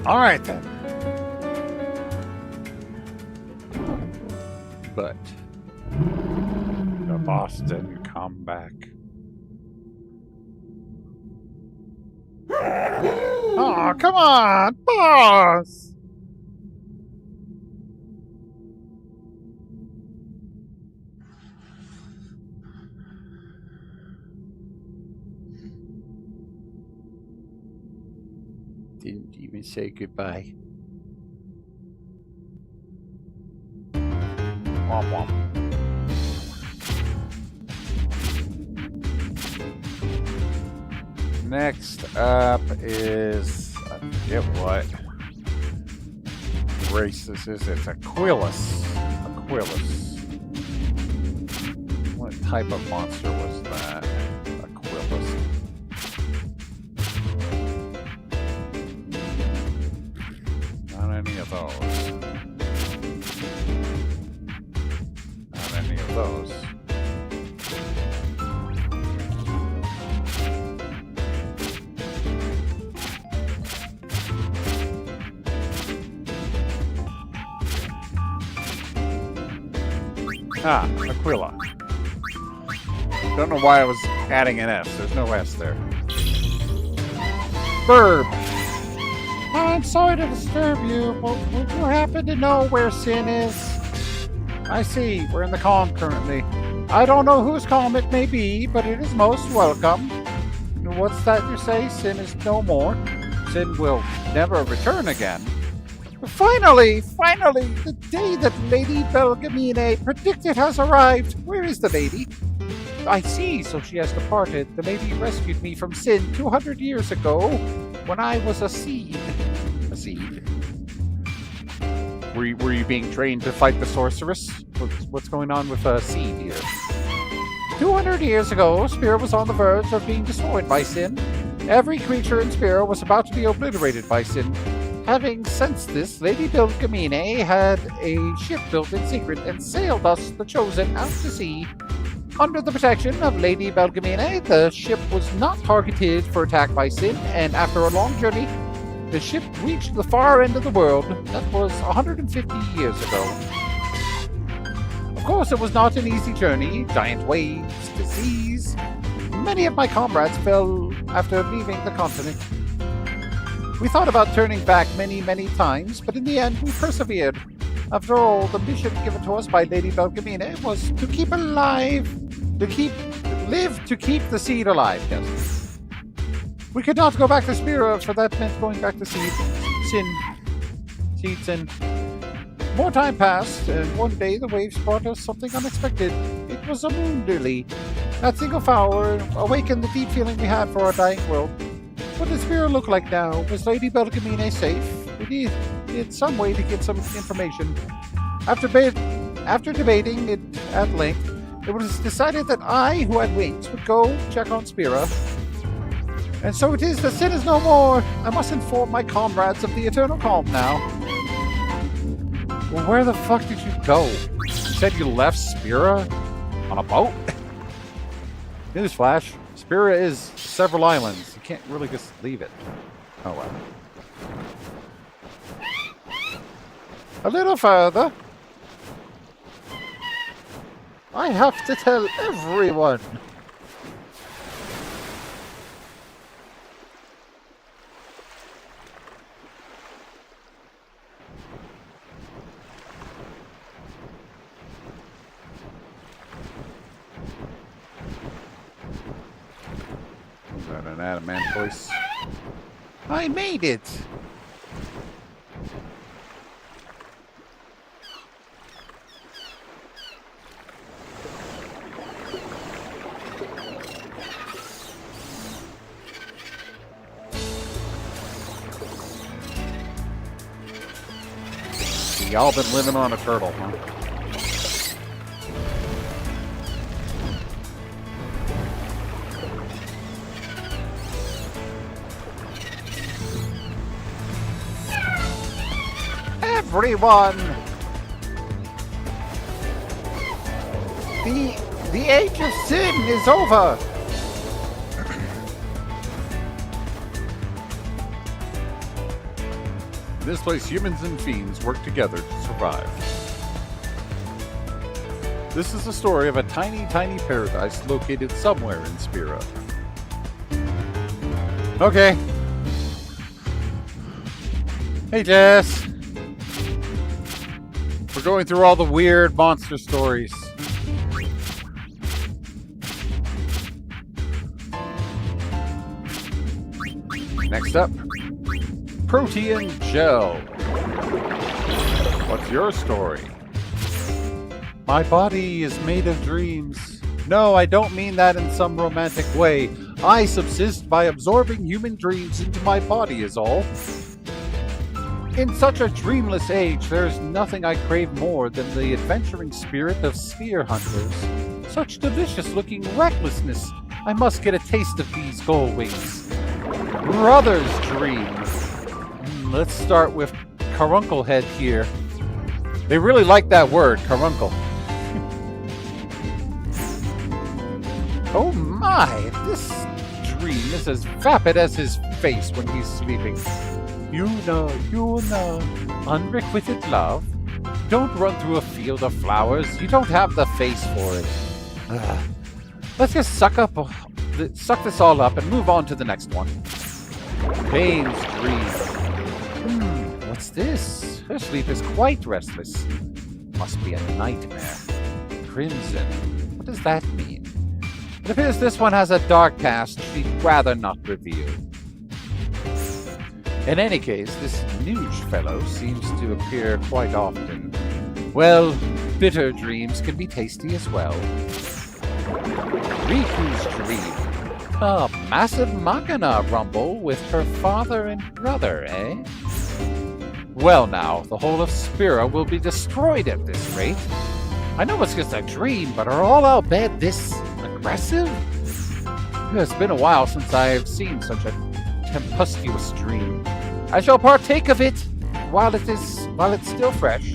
[SPEAKER 3] Alright then. But the boss didn't come back. Oh, come on, boss! Didn't even say goodbye. Womp womp. Next up is, I forget what race this is. It's Aquilus. Aquilus. What type of monster was that? Aquilus. Not any of those. Not any of those. Ah, Aquila. Don't know why I was adding an S. There's no S there. Verb. I'm sorry to disturb you, but would you happen to know where Sin is? I see. We're in the calm currently. I don't know whose calm it may be, but it is most welcome. What's that you say? Sin is no more. Sin will never return again. Finally, the day that Lady Belgamine predicted has arrived. Where is the lady? I see, so she has departed. The lady rescued me from Sin 200 years ago, when I was a seed. A seed? Were you being trained to fight the sorceress? What's going on with a seed here? 200 years ago, Spira was on the verge of being destroyed by Sin. Every creature in Spira was about to be obliterated by Sin. Having sensed this, Lady Belgamine had a ship built in secret and sailed us, the Chosen, out to sea. Under the protection of Lady Belgamine, the ship was not targeted for attack by Sin, and after a long journey, the ship reached the far end of the world. That was 150 years ago. Of course, it was not an easy journey. Giant waves, disease. Many of my comrades fell after leaving the continent. We thought about turning back many times, but in the end, we persevered. After all, the mission given to us by Lady Belgamine was to keep alive, to keep the seed alive, yes. We could not go back to Spira, for that meant going back to Sin. More time passed, and one day the waves brought us something unexpected. It was a moon lily. That single flower awakened the deep feeling we had for our dying world. What does Spira look like now? Was Lady Belgamine safe? We need some way to get some information. After debating it at length, it was decided that I, who had wings, would go check on Spira. And so it is, the sin is no more. I must inform my comrades of the eternal calm now.
[SPEAKER 4] Well, where the fuck did you go? You said you left Spira on a boat?
[SPEAKER 3] Newsflash, Spira is several islands. You can't really just leave it. Oh well. A little further. I have to tell everyone.
[SPEAKER 4] Is that an adamant voice?
[SPEAKER 3] I made it.
[SPEAKER 4] Y'all been living on a turtle, huh?
[SPEAKER 3] Everyone! The age of sin is over!
[SPEAKER 4] In this place, humans and fiends work together to survive. This is the story of a tiny, tiny paradise located somewhere in Spira.
[SPEAKER 3] Okay. Hey, Jess.
[SPEAKER 4] We're going through all the weird monster stories. Next up, Protean Gel. What's your story?
[SPEAKER 3] My body is made of dreams. No, I don't mean that in some romantic way. I subsist by absorbing human dreams into my body is all. In such a dreamless age, there is nothing I crave more than the adventuring spirit of sphere hunters. Such delicious-looking recklessness. I must get a taste of these gold wings. Brother's dreams. Let's start with Carunclehead here. They really like that word, Caruncle. Oh my, this dream is as vapid as his face when he's sleeping. You know, unrequited love. Don't run through a field of flowers. You don't have the face for it. Let's just suck this all up and move on to the next one. Bane's dream. What's this? Her sleep is quite restless. Must be a nightmare. Crimson. What does that mean? It appears this one has a dark past she'd rather not reveal. In any case, this Nuge fellow seems to appear quite often. Well, bitter dreams can be tasty as well. Riku's dream. A massive machina rumble with her father and brother, eh? Well now, the whole of Spira will be destroyed at this rate. I know it's just a dream, but are all our bed this aggressive? It's been a while since I've seen such a tempestuous dream. I shall partake of it while it's still fresh.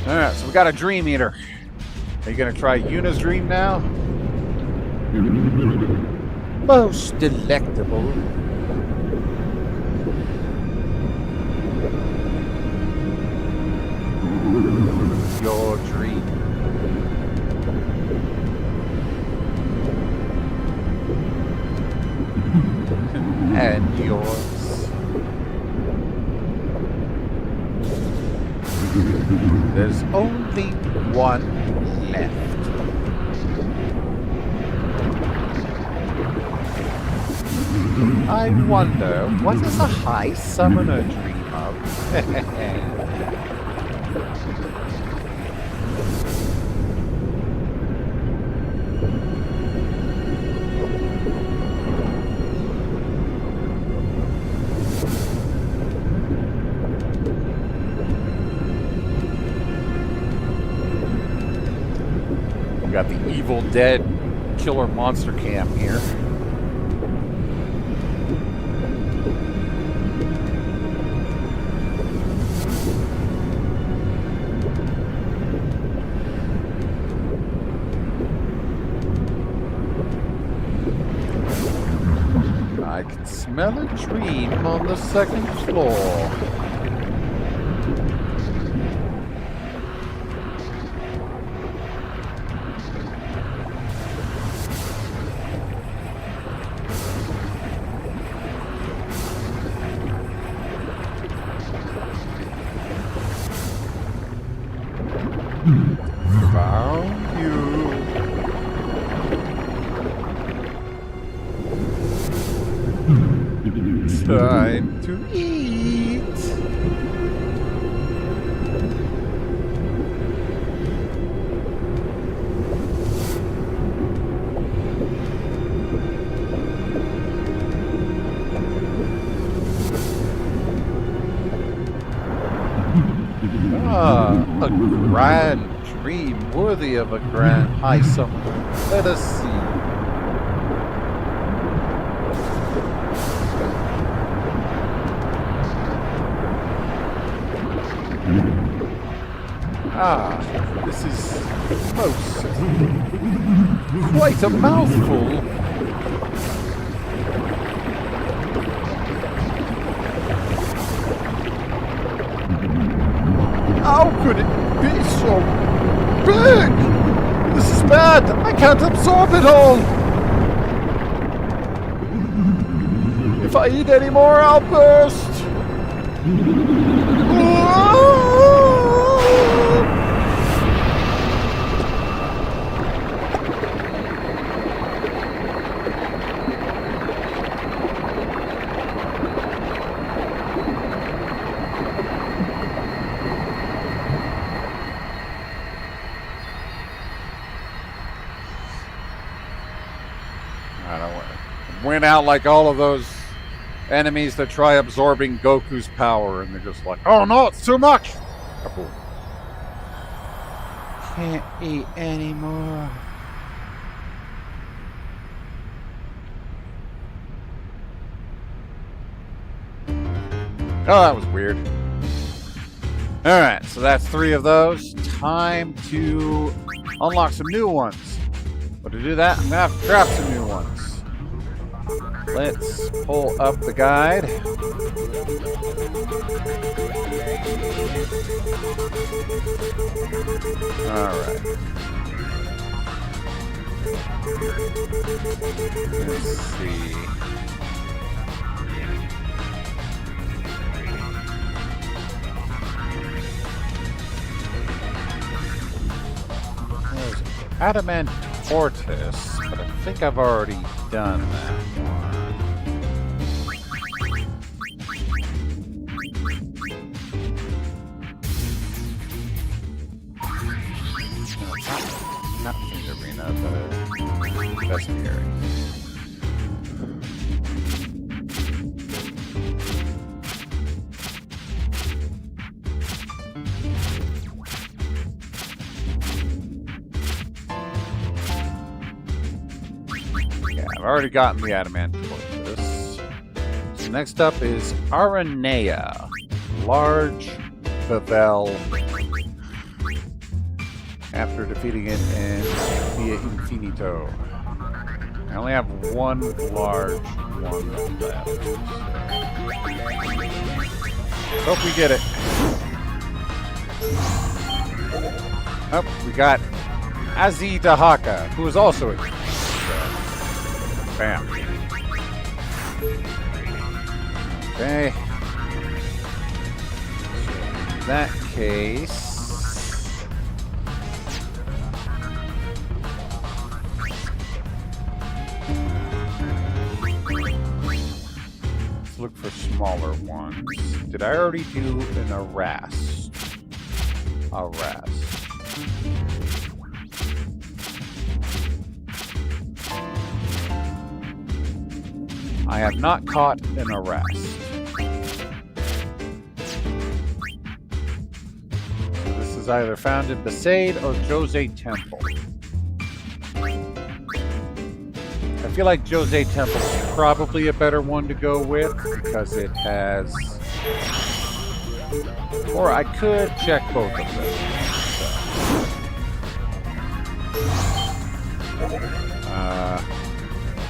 [SPEAKER 3] Alright, so we got a dream eater. Are you gonna try Yuna's dream now? Most delectable. Your dream. And yours. There's only one left. I wonder, what does a high summoner dream of? got the Evil Dead killer monster cam here. I can smell a dream on the second floor. Found you. Time to eat. Ah, a grand dream worthy of a grand high summer. Let us see. Ah, this is most quite a mouthful. How could it be so big? This is bad. I can't absorb it all. If I eat any more, I'll burst. Went out like all of those enemies that try absorbing Goku's power, and they're just like, oh no, it's too much! Kaboom. Can't eat anymore. Oh, that was weird. Alright, so that's 3 of those. Time to unlock some new ones. But to do that, I'm going to have to craft some new ones. Let's pull up the guide. Alright. Let's see. There's Adamant Tortoise, but I think I've already done that one. Not Fingerina, but Vestiary. Yeah, I've already gotten the Adamant Tortoise. So next up is Aranea, large Bavel. After defeating it in Via Infinito. I only have one large one left. Hope we get it. Oh, we got Azi Dahaka, who is also a bam. Okay. In that case, look for smaller ones. Did I already do an Aras? Aras. I have not caught an Aras. So this is either found in Besaid or Jose Temple. feel like Jose Temple is probably a better one to go with because it has... Or I could check both of them.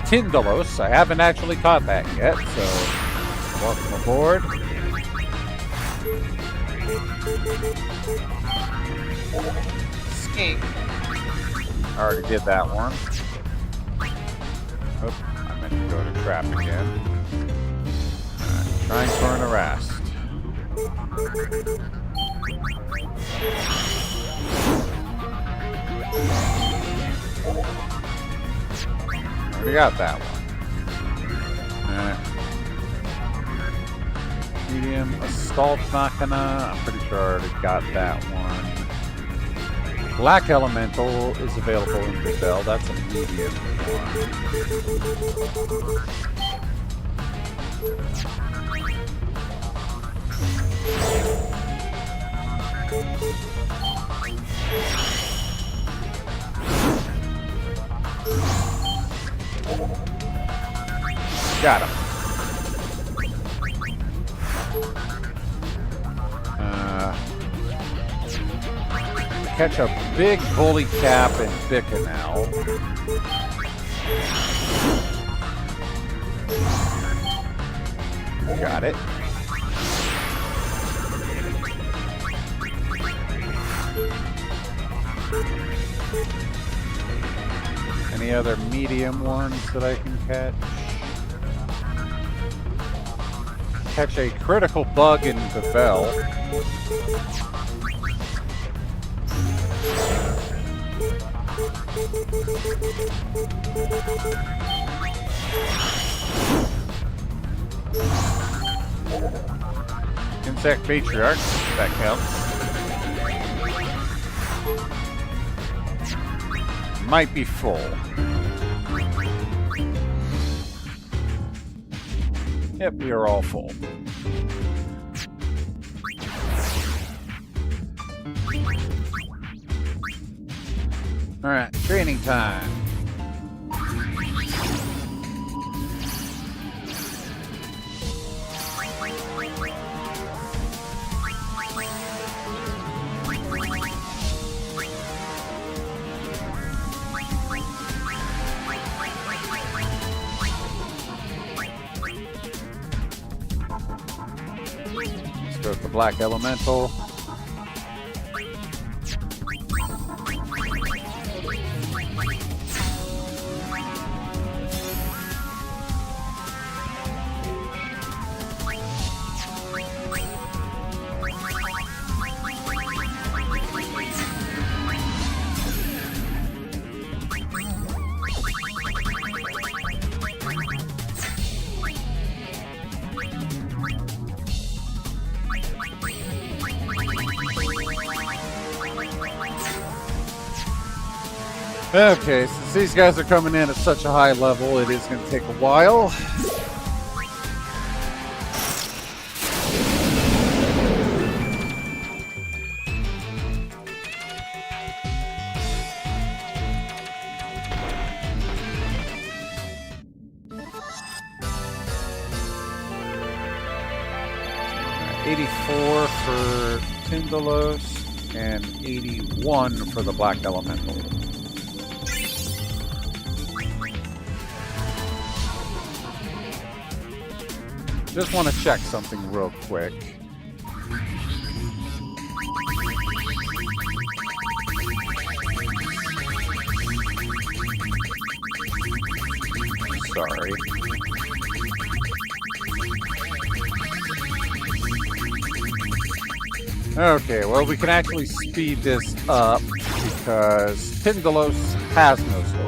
[SPEAKER 3] Tindalos, I haven't actually caught that yet, so welcome aboard. Skink. I already did that one. Oh, I meant to go to trap again. Alright, trying for an arrest. Already got that one. Medium, Assault Machina. I'm pretty sure I already got that one. Black Elemental is available in Brazil. That's a medium one. Got him. Catch a big bully cap in Bicanal. Got it. Any other medium ones that I can catch? Catch a critical bug in Bevel. Insect Patriarch, that counts. Might be full. Yep, we are all full. Alright, training time. Let's go with the Black Elemental. Okay, since these guys are coming in at such a high level, it is going to take a while. $84 for Tindalos and $81 for the Black Elemental. Just want to check something real quick. Sorry. Okay, well, we can actually speed this up because Tindalos has no story.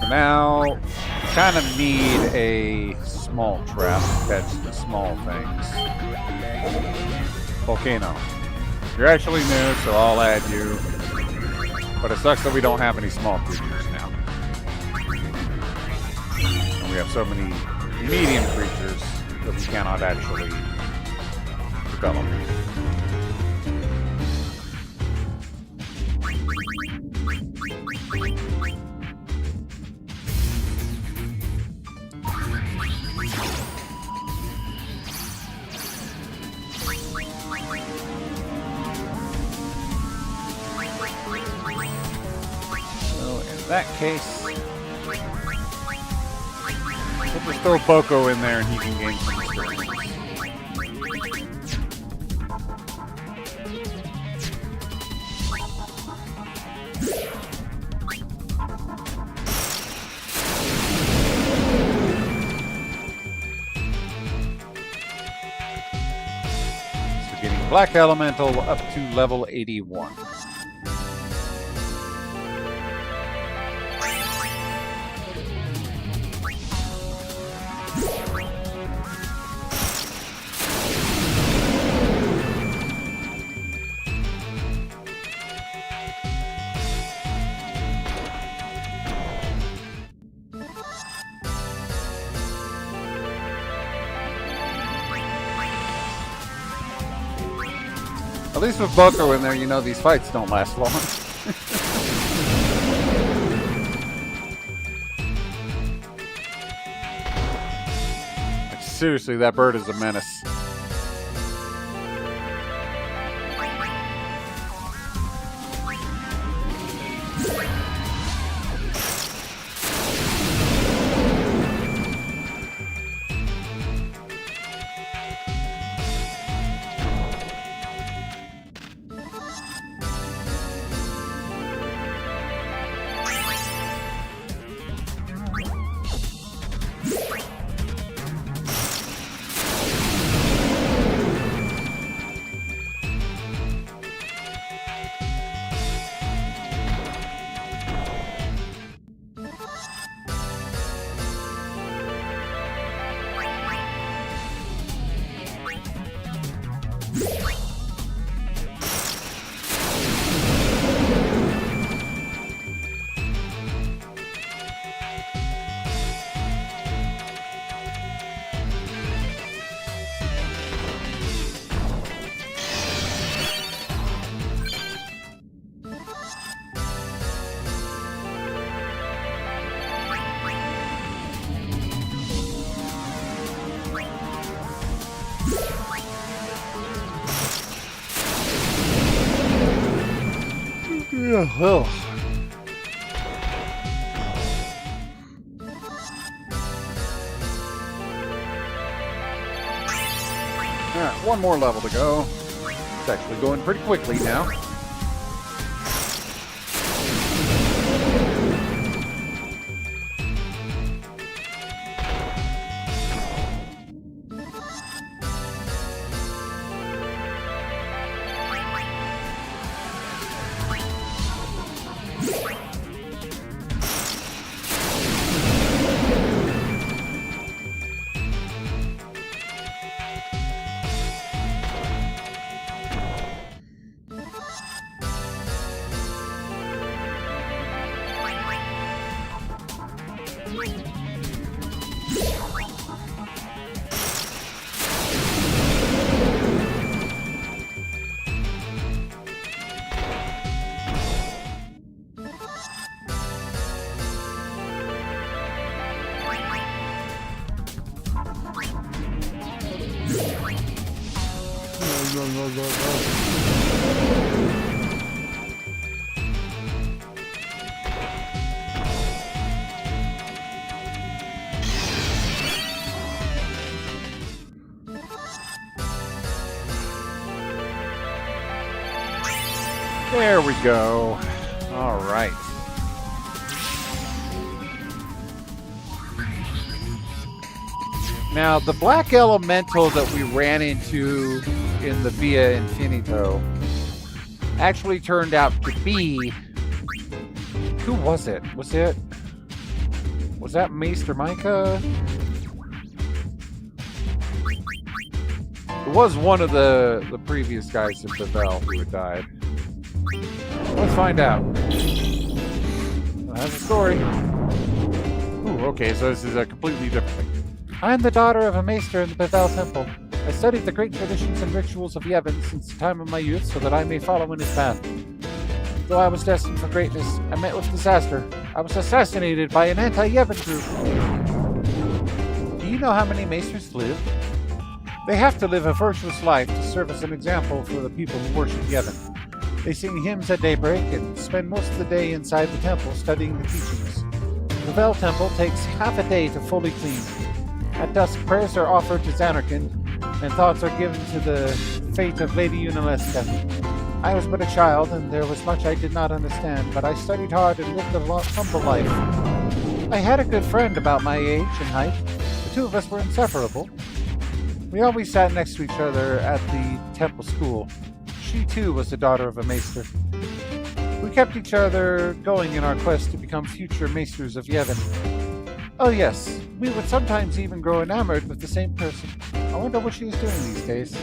[SPEAKER 3] Now, kind of need a small trap to catch the small things. Volcano. You're actually new, so I'll add you. But it sucks that we don't have any small creatures now. And we have so many medium creatures that we cannot actually develop. In that case, we'll just throw Boko in there and he can gain some experience. So getting Black Elemental up to level 81. At least with Boko in there, you know these fights don't last long. Like, seriously, that bird is a menace.
[SPEAKER 2] Yeah, well.
[SPEAKER 3] Alright, one more level to go. It's actually going pretty quickly now. There we go. All right. Now, the black elemental that we ran into in the Via Infinito actually turned out to be... Who was it? Was that Maester Micah? It was one of the previous guys in Bevel who had died. Let's find out. That's a story. Ooh, okay, so this is a completely different thing. I am the daughter of a maester in the Bevel Temple. I studied the great traditions and rituals of Yevon since the time of my youth so that I may follow in his path. Though I was destined for greatness, I met with disaster. I was assassinated by an anti-Yevon group. Do you know how many maesters live? They have to live a virtuous life to serve as an example for the people who worship Yevon. They sing hymns at daybreak and spend most of the day inside the temple studying the teachings. The Bevel Temple takes half a day to fully clean. At dusk, prayers are offered to Zanarkand, and thoughts are given to the fate of Lady Unaleska. I was but a child, and there was much I did not understand, but I studied hard and lived a humble life. I had a good friend about my age and height. The two of us were inseparable. We always sat next to each other at the temple school. She, too, was the daughter of a maester. We kept each other going in our quest to become future maesters of Yevon. Oh yes, we would sometimes even grow enamored with the same person. I wonder what she is doing these days.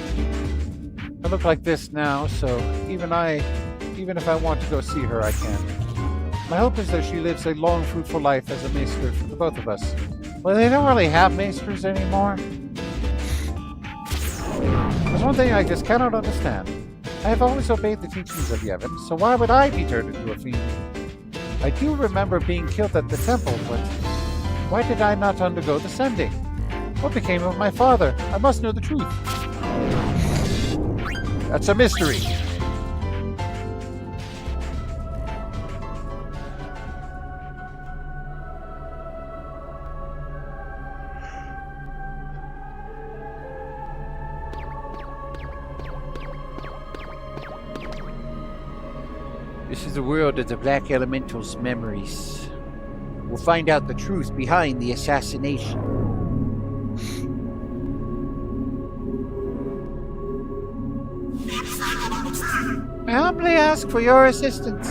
[SPEAKER 3] I look like this now, so even if I want to go see her, I can. My hope is that she lives a long, fruitful life as a maester for the both of us. Well, they don't really have maesters anymore. There's one thing I just cannot understand. I have always obeyed the teachings of Yevon, so why would I be turned into a fiend? I do remember being killed at the temple, but why did I not undergo the sending? What became of my father? I must know the truth. That's a mystery.
[SPEAKER 5] This is the world of the Black Elemental's memories. We'll find out the truth behind the assassination. I humbly ask for your assistance.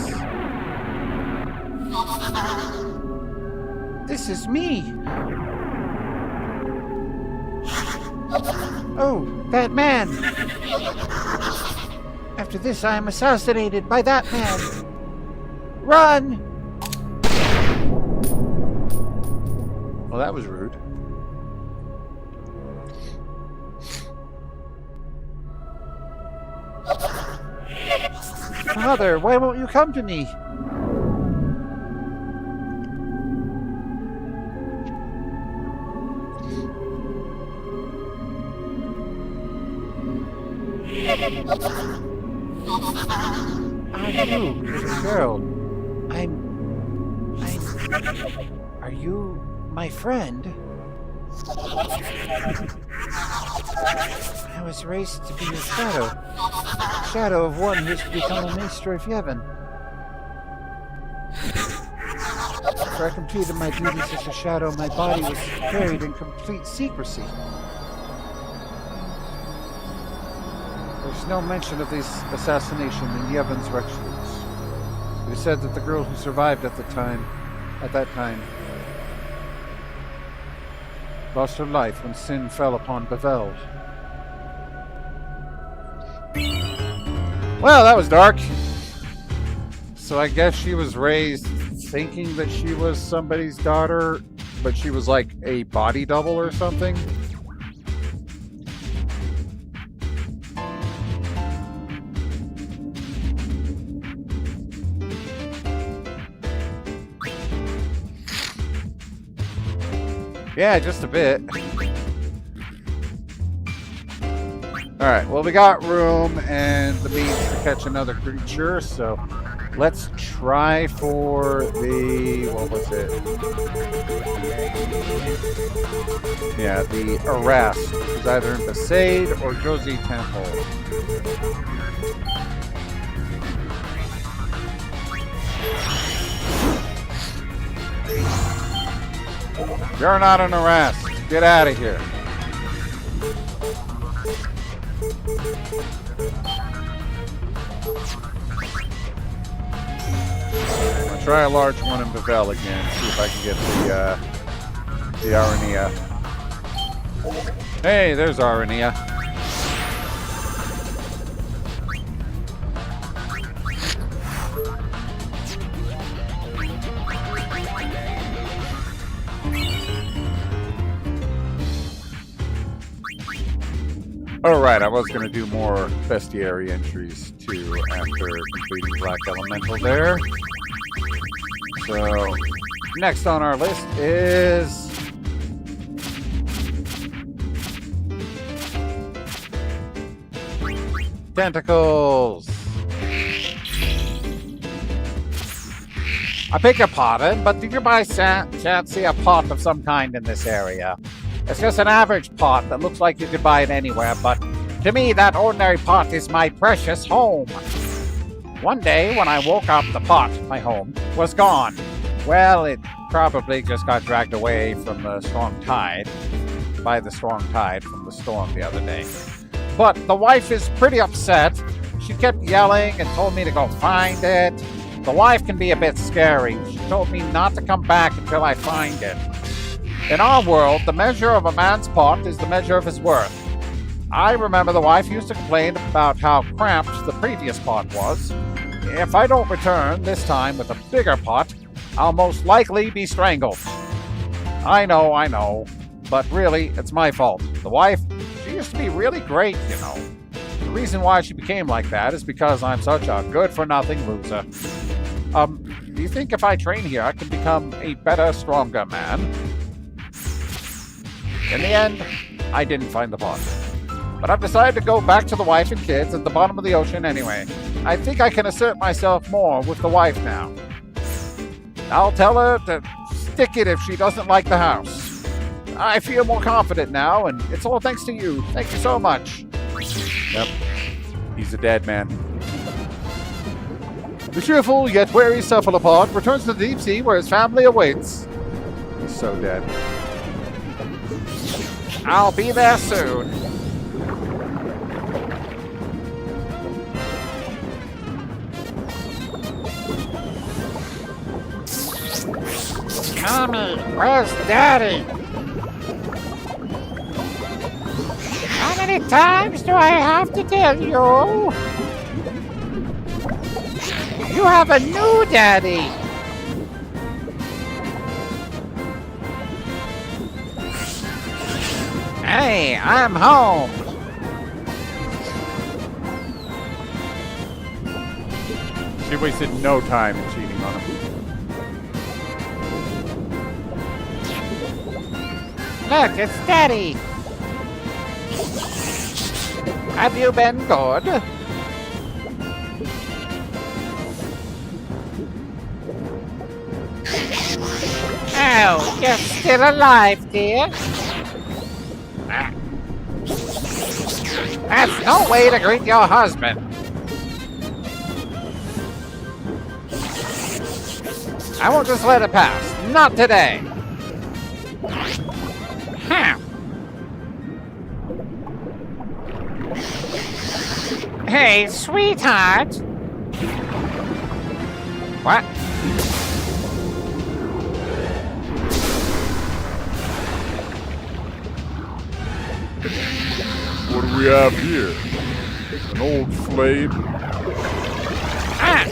[SPEAKER 5] This is me. Oh, that man. After this, I am assassinated by that man. Run!
[SPEAKER 3] Well, that was rude.
[SPEAKER 5] Father, why won't you come to me? You, little girl. Are you my friend? I was raised to be your shadow. Shadow of one who is to become a maester of Yevon. After I completed my duties as a shadow, my body was buried in complete secrecy.
[SPEAKER 3] There's no mention of this assassination in Yevon's rituals. It is said that the girl who survived at that time, lost her life when sin fell upon Bevel. Well, that was dark. So I guess she was raised thinking that she was somebody's daughter, but she was like a body double or something. Yeah, just a bit. Alright, well we got room and the means to catch another creature, so let's try for the... what was it? Yeah, the Arrest. It's either in Besaid or Josie Temple. You're not an arrest. Get out of here. I'll try a large one in Bevel again. See if I can get the Arania. Hey, there's Arania. Oh, right, I was going to do more bestiary entries too after completing Black Elemental there. So, next on our list is... tentacles! I beg your pardon, but did you by chance see a pot of some kind in this area? It's just an average pot that looks like you could buy it anywhere, but to me that ordinary pot is my precious home. One day when I woke up, the pot, my home, was gone. Well, it probably just got dragged away from the strong tide, by the strong tide from the storm the other day. But the wife is pretty upset. She kept yelling and told me to go find it. The wife can be a bit scary. She told me not to come back until I find it. In our world, the measure of a man's pot is the measure of his worth. I remember the wife used to complain about how cramped the previous pot was. If I don't return, this time with a bigger pot, I'll most likely be strangled. I know, but really, it's my fault. The wife, she used to be really great, you know. The reason why she became like that is because I'm such a good-for-nothing loser. Do you think if I train here, I can become a better, stronger man? In the end, I didn't find the pot. But I've decided to go back to the wife and kids at the bottom of the ocean anyway. I think I can assert myself more with the wife now. I'll tell her to stick it if she doesn't like the house. I feel more confident now, and it's all thanks to you. Thank you so much. Yep, he's a dead man. The cheerful yet wary cephalopod returns to the deep sea where his family awaits. He's so dead.
[SPEAKER 5] I'll be there soon. Tommy, where's Daddy? How many times do I have to tell you? You have a new daddy. Hey, I'm home.
[SPEAKER 3] She wasted no time in cheating on him.
[SPEAKER 5] Look, it's Daddy. Have you been good? Oh, you're still alive, dear. That's no way to greet your husband. I won't just let it pass. Not today. Huh. Hey, sweetheart. What?
[SPEAKER 4] What do we have here? An old flame?
[SPEAKER 5] Ah.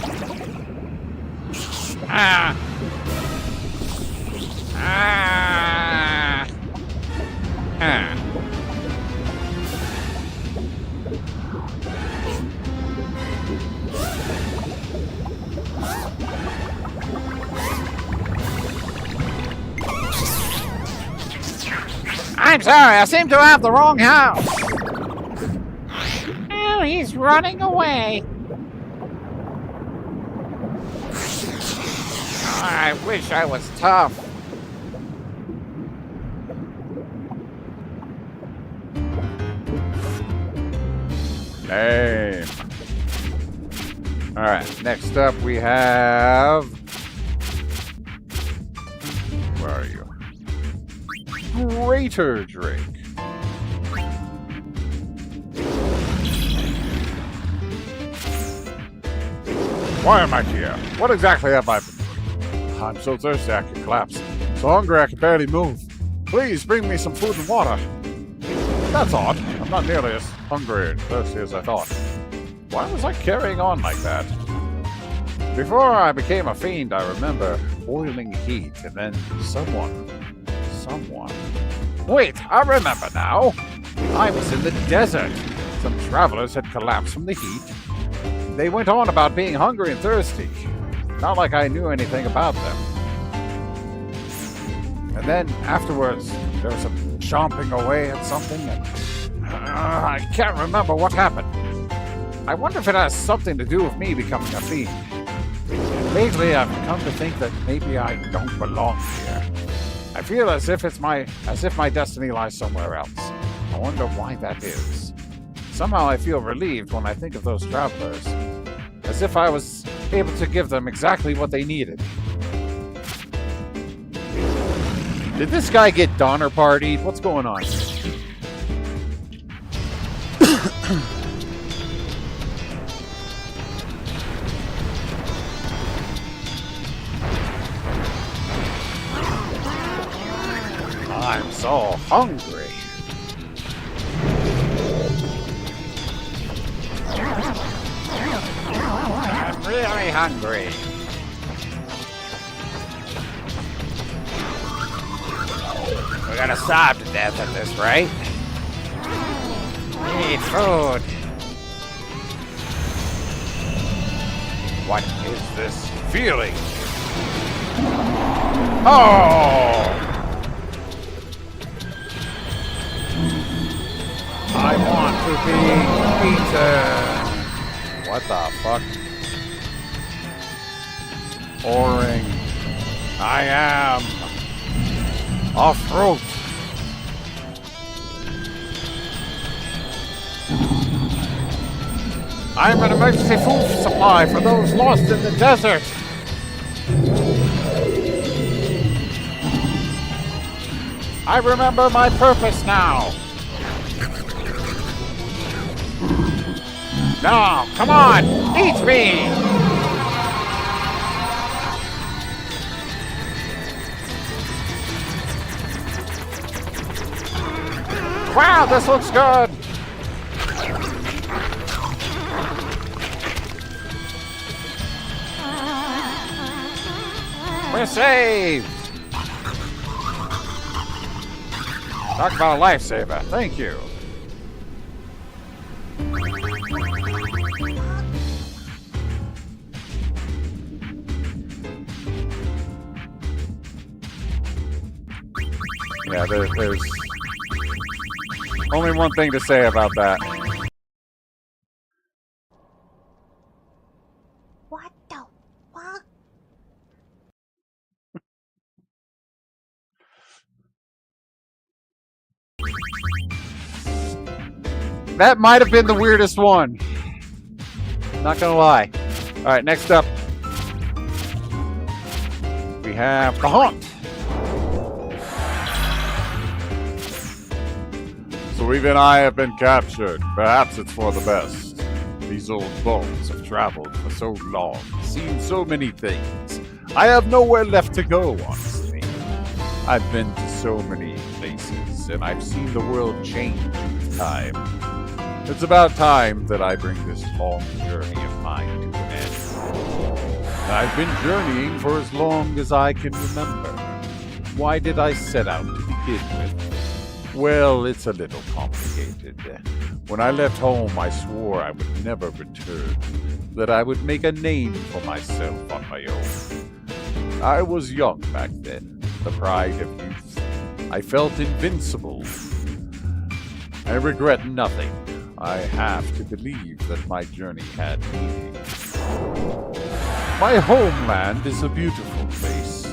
[SPEAKER 5] Ah. Ah. Ah. I'm sorry, I seem to have the wrong house. Oh, he's running away. Oh, I wish I was tough.
[SPEAKER 3] Lame. Alright, next up we have... Where are you? Greater Drake. Why am I here? What exactly have I been doing? I'm so thirsty I could collapse. So hungry I can barely move. Please bring me some food and water. That's odd. I'm not nearly as hungry and thirsty as I thought. Why was I carrying on like that? Before I became a fiend, I remember boiling heat and then someone... Wait, I remember now. I was in the desert. Some travelers had collapsed from the heat. They went on about being hungry and thirsty. Not like I knew anything about them. And then afterwards, there was some chomping away at something, and I can't remember what happened. I wonder if it has something to do with me becoming a fiend. Lately, I've come to think that maybe I don't belong here. I feel as if my destiny lies somewhere else. I wonder why that is. Somehow I feel relieved when I think of those travelers, as if I was able to give them exactly what they needed. Did this guy get Donner Partied? What's going on? I'm so hungry. I'm really hungry. We're gonna starve to death at this rate. Need food. What is this feeling? Oh! I want to be eaten. What the fuck? Boring. I am a fruit. I'm an emergency food supply for those lost in the desert. I remember my purpose now. Now, come on, eat me! Wow, this looks good! We're saved! Talk about a lifesaver, thank you. Yeah, there's only one thing to say about that.
[SPEAKER 6] What the fuck?
[SPEAKER 3] That might have been the weirdest one. Not gonna lie. Alright, next up. We have the Haunt. So even I have been captured. Perhaps it's for the best. These old bones have traveled for so long, seen so many things. I have nowhere left to go, honestly. I've been to so many places, and I've seen the world change with time. It's about time that I bring this long journey of mine to an end. I've been journeying for as long as I can remember. Why did I set out to begin with? Well, it's a little complicated. When I left home, I swore I would never return, that I would make a name for myself on my own. I was young back then, the pride of youth. I felt invincible. I regret nothing. I have to believe that my journey had meaning. My homeland is a beautiful place,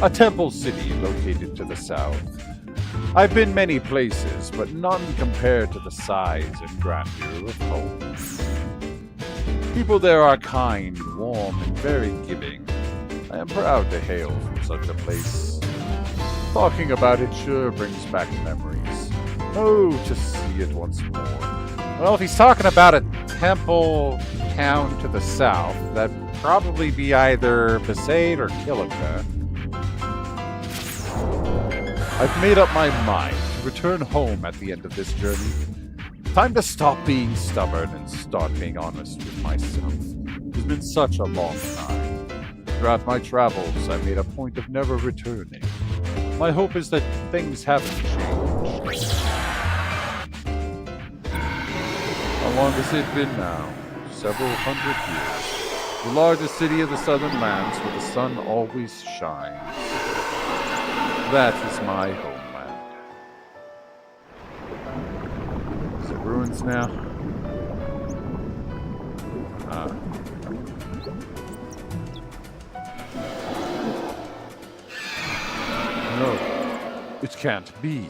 [SPEAKER 3] a temple city located to the south. I've been many places, but none compared to the size and grandeur of home. People there are kind, warm, and very giving. I am proud to hail from such a place. Talking about it sure brings back memories. Oh, to see it once more. Well, if he's talking about a temple town to the south, that'd probably be either Besaid or Kilika. I've made up my mind to return home at the end of this journey. Time to stop being stubborn and start being honest with myself. It's been such a long time. Throughout my travels, I made a point of never returning. My hope is that things haven't changed.
[SPEAKER 4] How long has it been now? Several hundred years. The largest city of the southern lands where the sun always shines. That is my homeland. Is it ruins now? No, it can't be.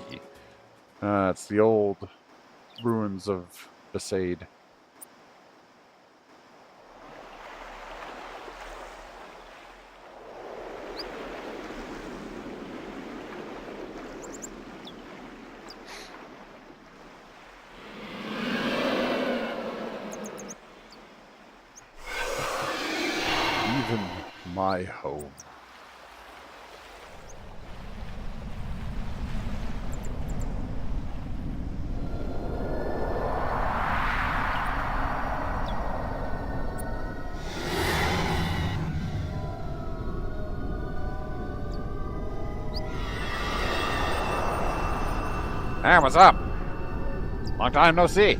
[SPEAKER 4] It's the old ruins of Besaid. Even my home.
[SPEAKER 3] Hey, what's up? Long time no see.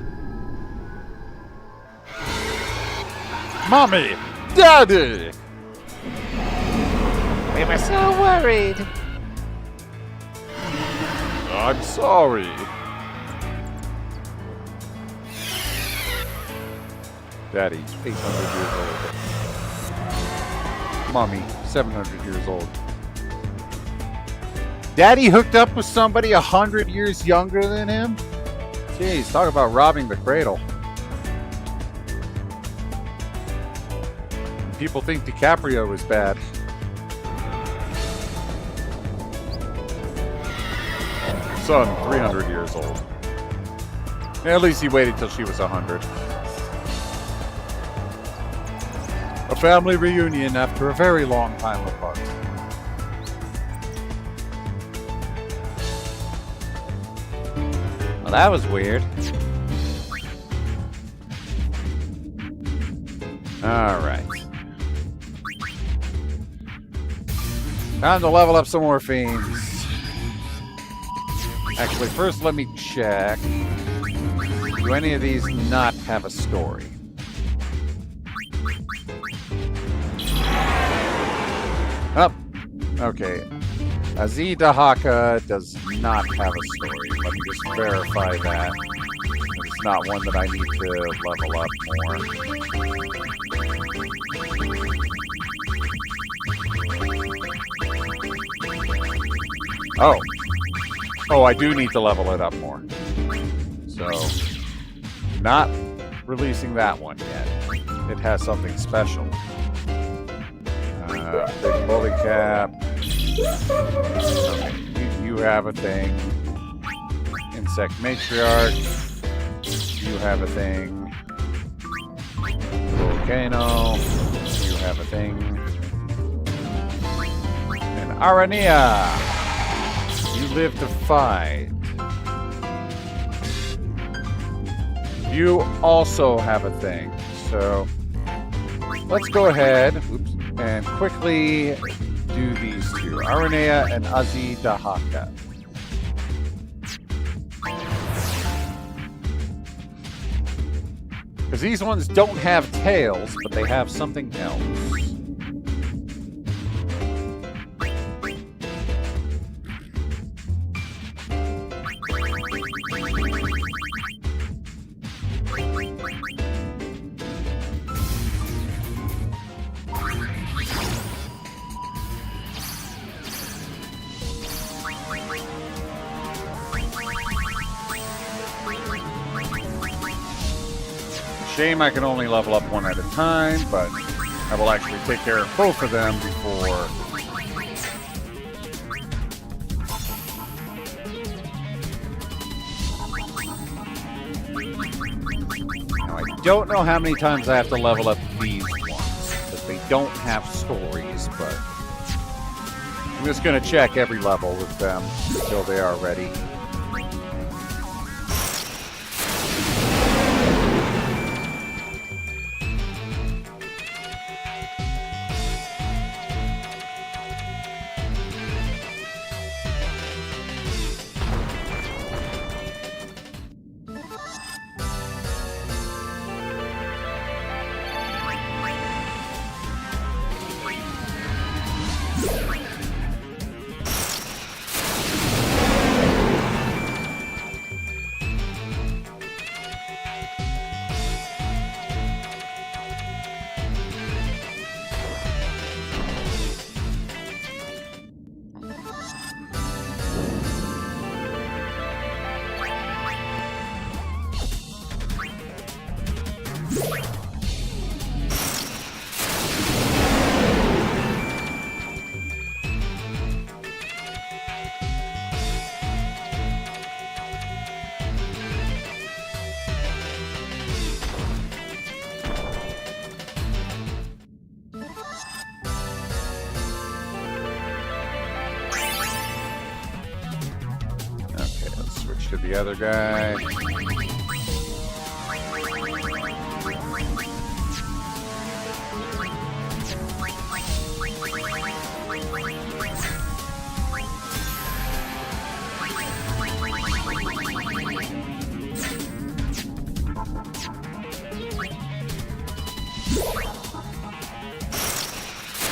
[SPEAKER 4] Mommy!
[SPEAKER 3] Daddy!
[SPEAKER 5] We were so worried.
[SPEAKER 4] I'm sorry.
[SPEAKER 3] Daddy, 800 years old. Mommy, 700 years old. Daddy hooked up with somebody 100 years younger than him? Jeez, talk about robbing the cradle. People think DiCaprio is bad.
[SPEAKER 4] Son, 300 years old.
[SPEAKER 3] At least he waited till she was 100. A family reunion after a very long time apart. Well, that was weird. Alright. Time to level up some more fiends. Actually, first let me check. Do any of these not have a story? Oh, okay. Aziz Dahaka does not have a story. Let me just verify that. It's not one that I need to level up more. Oh. Oh, I do need to level it up more. So, not releasing that one yet. It has something special. Big bully cap. Okay, you have a thing. Insect matriarch. You have a thing. Volcano. You have a thing. And Arania. You live to fight. You also have a thing. So let's go ahead and quickly do these two. Aranea and Aziz Dahaka. Because these ones don't have tails, but they have something else. Shame I can only level up one at a time, but I will actually take care of both of them before. Now, I don't know how many times I have to level up these ones, because they don't have stories, but I'm just going to check every level with them until they are ready. Okay, let's switch to the other guy.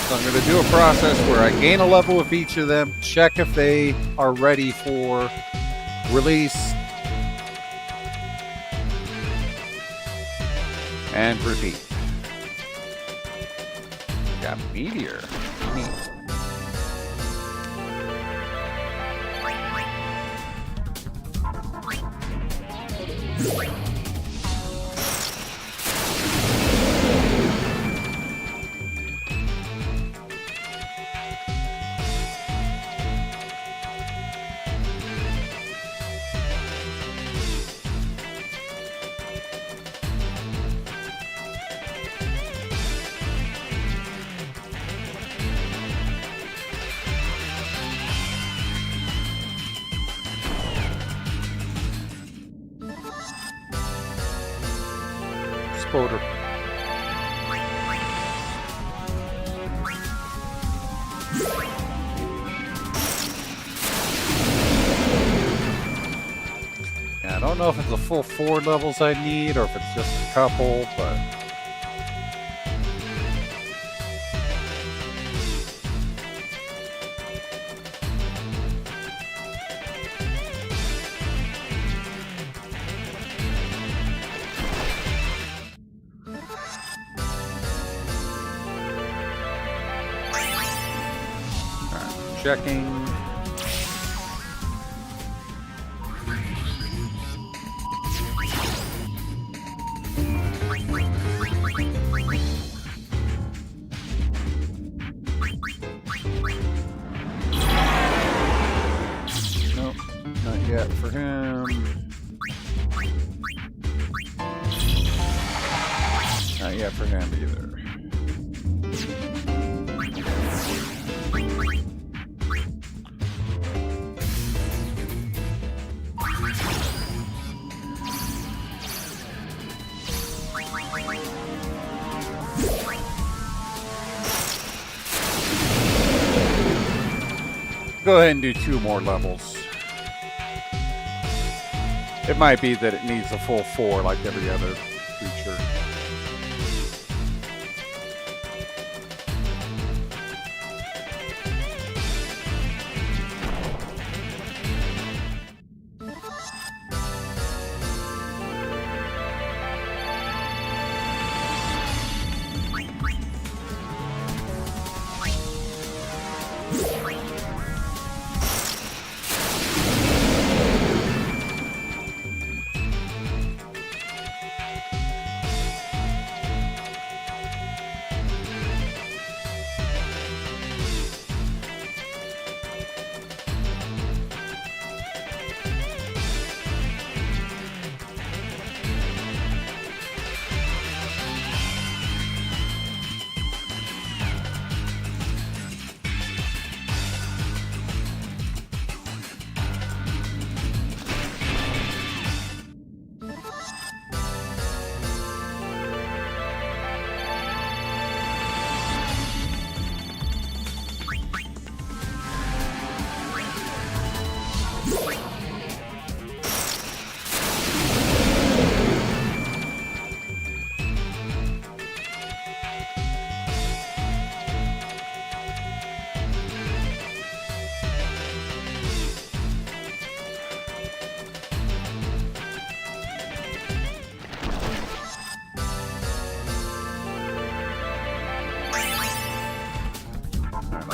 [SPEAKER 3] So I'm going to do a process where I gain a level with each of them, check if they are ready for release, and repeat. Got Meteor. Neat. Spoder. Yeah, I don't know if it's the full 4 levels I need or if it's just a couple, but checking. Nope, not yet for him. Not yet for him either. Go ahead and do 2 more levels. It might be that it needs a full 4 like every other creature.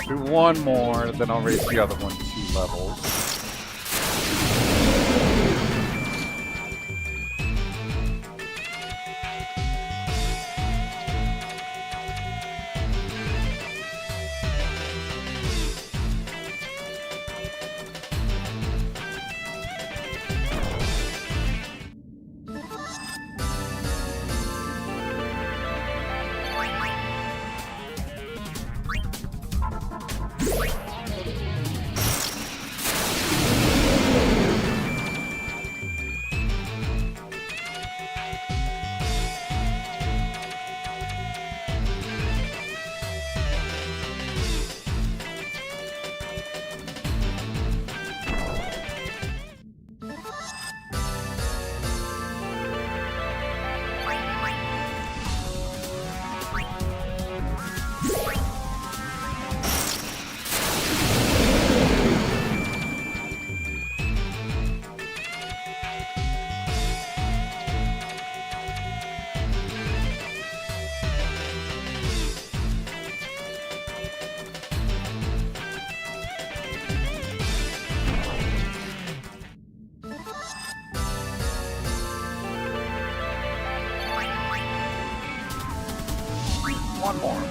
[SPEAKER 3] Do 1 more, then I'll raise the other one 2 levels. one more.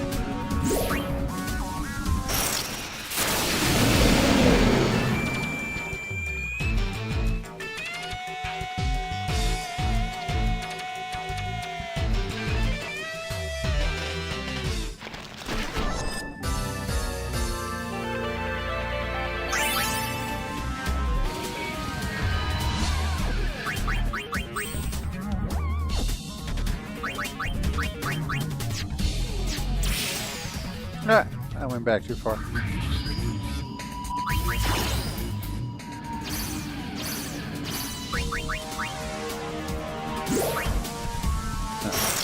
[SPEAKER 5] Ah, I went back too far.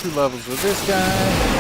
[SPEAKER 5] Two levels with this guy.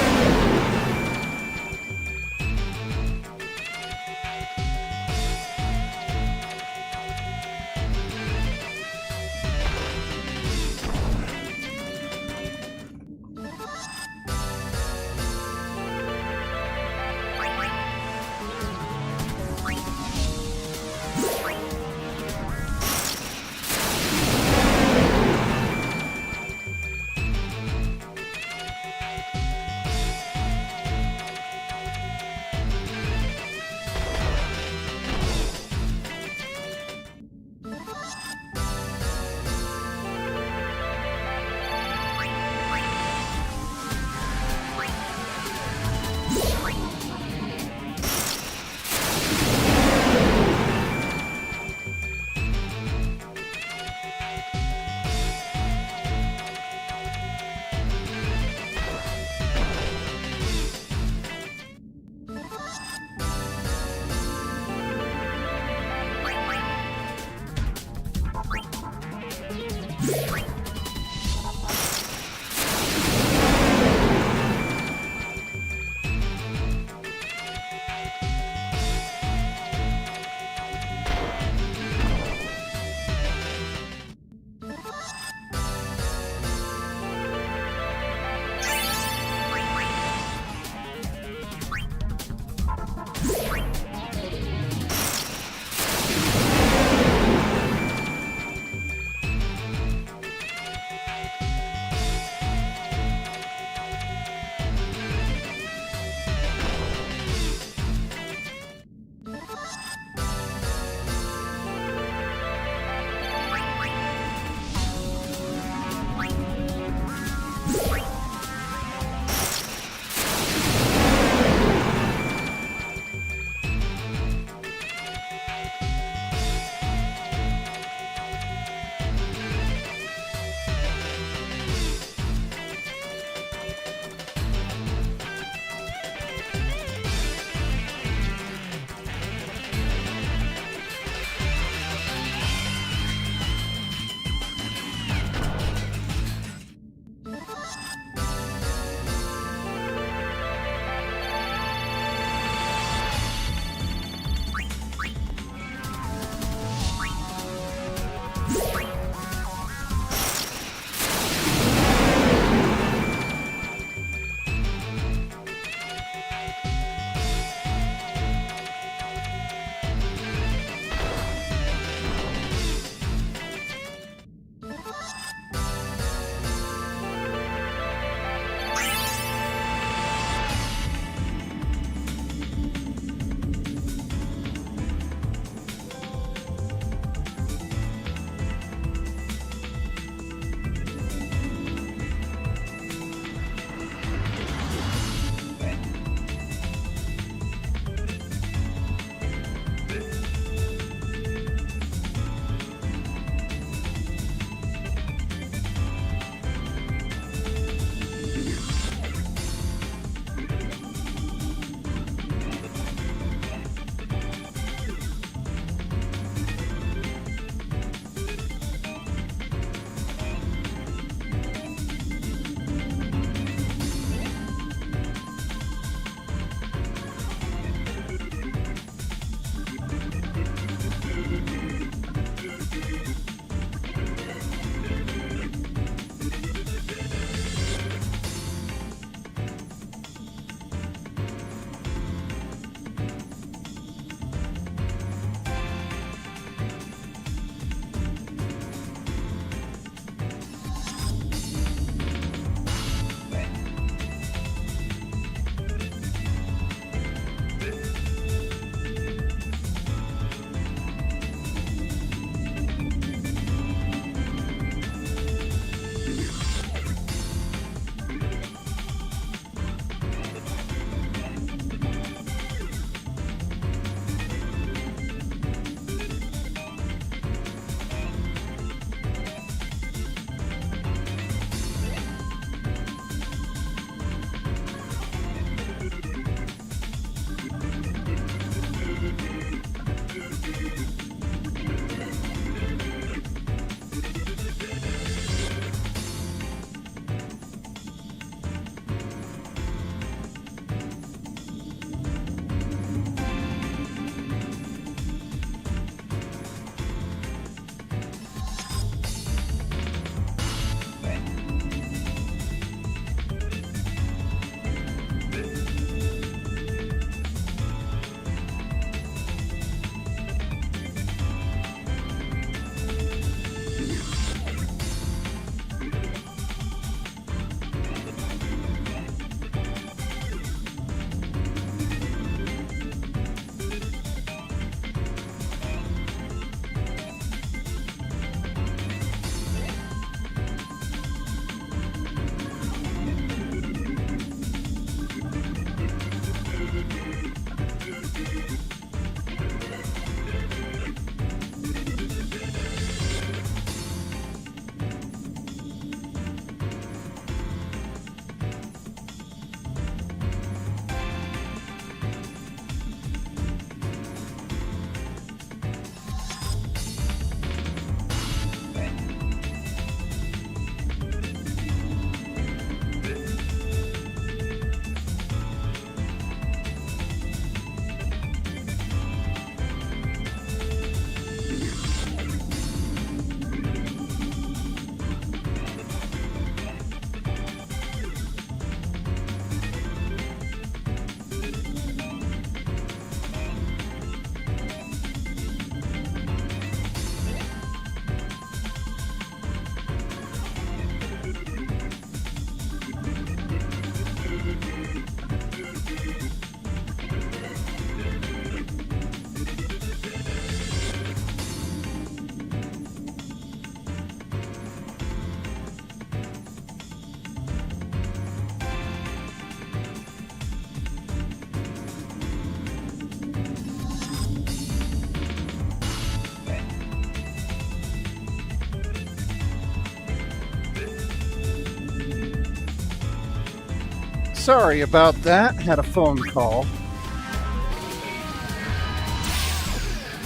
[SPEAKER 3] Sorry about that. Had a phone call.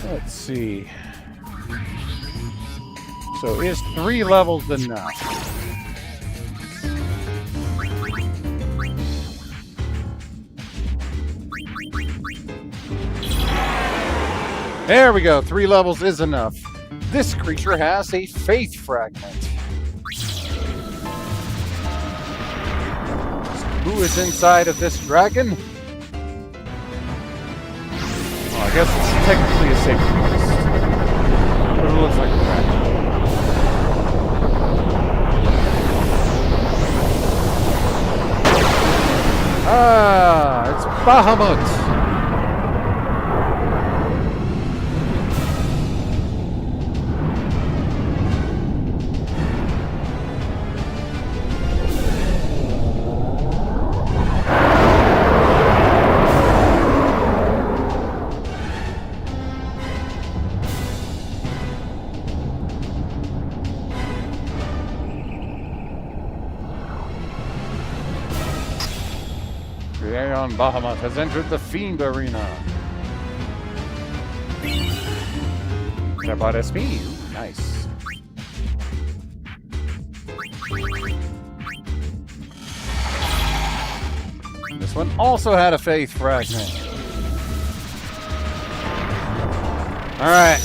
[SPEAKER 3] Let's see. So is 3 levels enough? There we go. 3 levels is enough. This creature has a faith fragment. Who is inside of this dragon? Well, I guess it's technically a sacred beast. But it looks like a dragon. Ah, it's Bahamut. Bahamut has entered the Fiend Arena. Is that about SP? Ooh, nice. This one also had a faith fragment. Alright.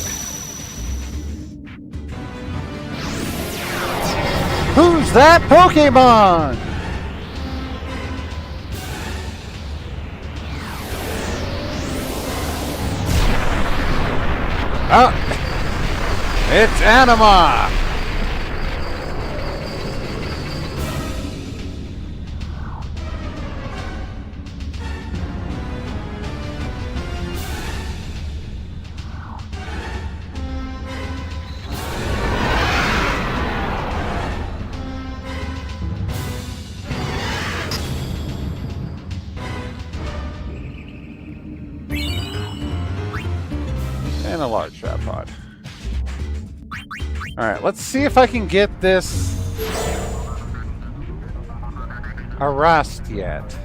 [SPEAKER 3] Who's that Pokemon? Oh, it's Anima! And a large trap pod. Alright, let's see if I can get this harassed yet. So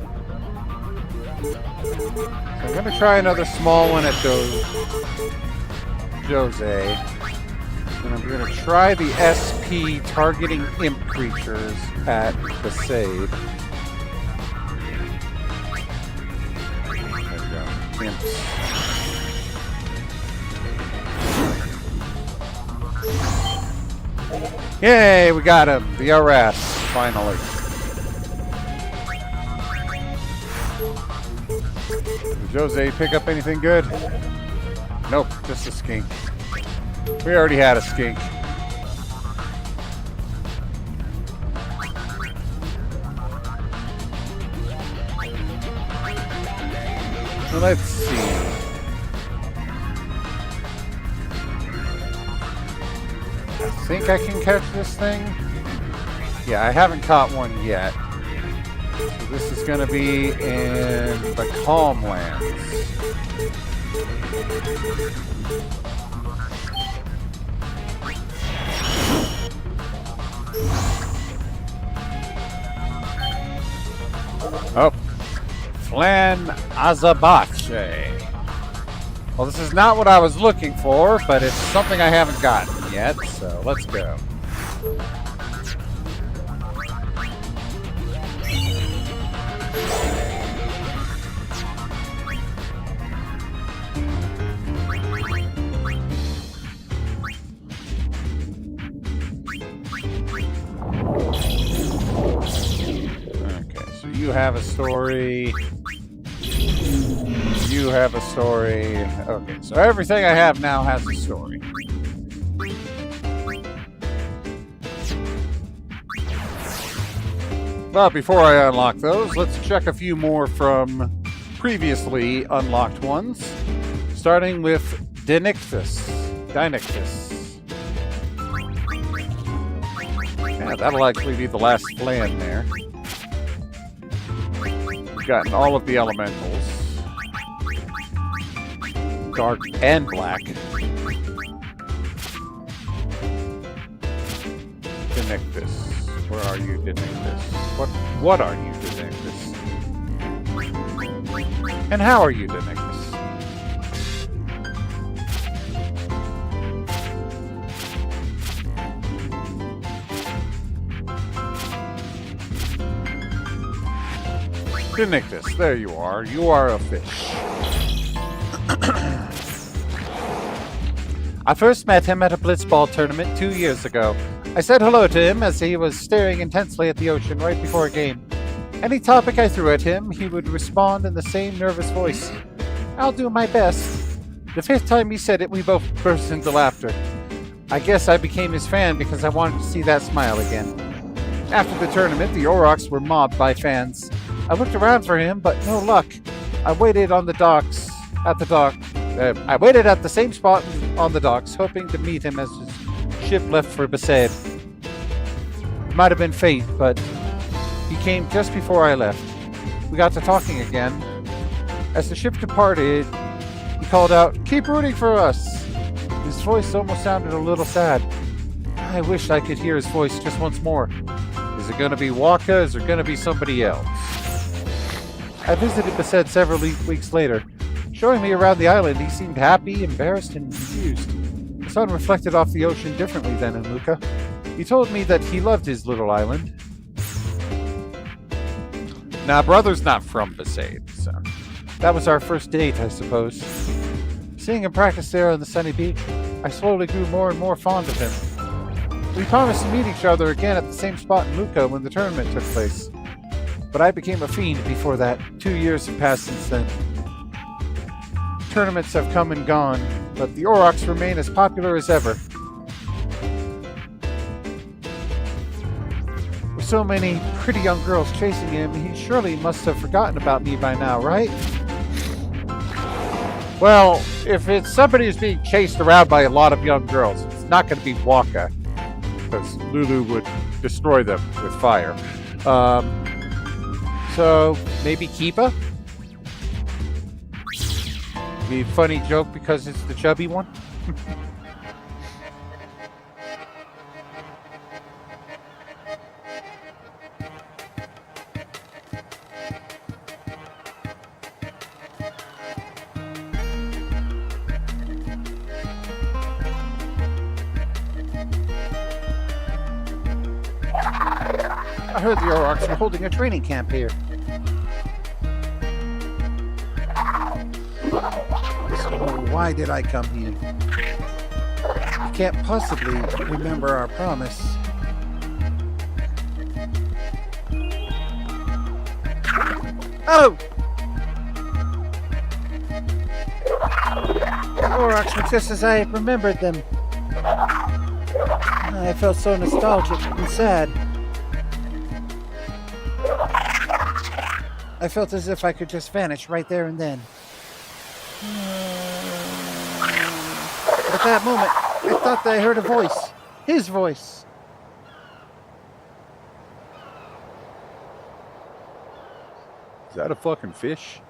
[SPEAKER 3] I'm going to try another small one at Jose. And I'm going to try the SP targeting imp creatures at Besaid. There we go. Imps. Yay, we got him. The Aras, finally. Did Jose pick up anything good? Nope, just a skink. We already had a skink. So let's see. I think I can catch this thing. Yeah, I haven't caught one yet. So this is going to be in the Calm Lands. Oh, Flan Azabache. Well, this is not what I was looking for, but it's something I haven't gotten yet, so let's go. Okay, so you have a story. You have a story. Okay, so everything I have now has a story. But before I unlock those, let's check a few more from previously unlocked ones. Starting with Dinictus. Yeah, that'll actually be the last Flan there. We've gotten all of the elementals. Dark and black. Dinictus. Where are you, Dinictus? What are you, Dinictus? And how are you, Denicus? Denicus, there you are. You are a fish. I first met him at a blitzball tournament 2 years ago. I said hello to him as he was staring intensely at the ocean right before a game. Any topic I threw at him, he would respond in the same nervous voice. I'll do my best. The 5th time he said it, we both burst into laughter. I guess I became his fan because I wanted to see that smile again. After the tournament, the Aurochs were mobbed by fans. I looked around for him, but no luck. I waited on the docks, I waited at the same spot on the docks, hoping to meet him as his ship left for Besaid. It might have been fate, but he came just before I left. We got to talking again. As the ship departed, he called out, "Keep rooting for us!" His voice almost sounded a little sad. I wish I could hear his voice just once more. Is it going to be Waka? Is it going to be somebody else? I visited Besaid several weeks later. Showing me around the island, he seemed happy, embarrassed, and confused. The sun reflected off the ocean differently than in Luca. He told me that he loved his little island.
[SPEAKER 4] Now, brother's not from Besaid, so...
[SPEAKER 3] That was our first date, I suppose. Seeing him practice there on the sunny beach, I slowly grew more and more fond of him. We promised to meet each other again at the same spot in Luca when the tournament took place. But I became a fiend before that. 2 years have passed since then. Tournaments have come and gone, but the Aurochs remain as popular as ever. With so many pretty young girls chasing him, he surely must have forgotten about me by now, right?
[SPEAKER 4] Well, if it's somebody who's being chased around by a lot of young girls, it's not going to be Waka, because Lulu would destroy them with fire.
[SPEAKER 3] So, maybe Kipa? Be a funny joke because it's the chubby one? I heard the Aurochs were holding a training camp here. So why did I come here? I can't possibly remember our promise. Oh! The Aurochs were just as I remembered them. I felt so nostalgic and sad. I felt as if I could just vanish right there and then. But at that moment, I thought that I heard a voice. His voice.
[SPEAKER 4] Is that a fucking fish?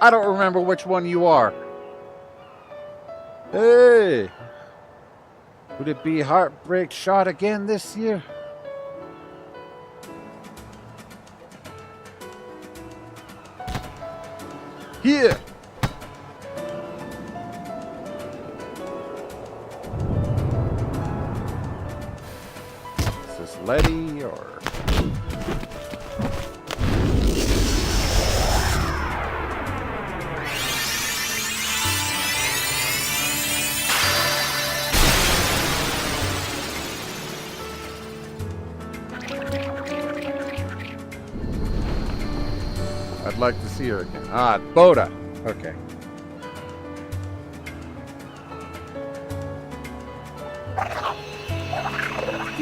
[SPEAKER 4] I don't remember which one you are.
[SPEAKER 3] Hey! Would it be Heartbreak Shot again this year?
[SPEAKER 4] Here! Is this Letty or... I'd like to see her again. Ah, Boda. Okay.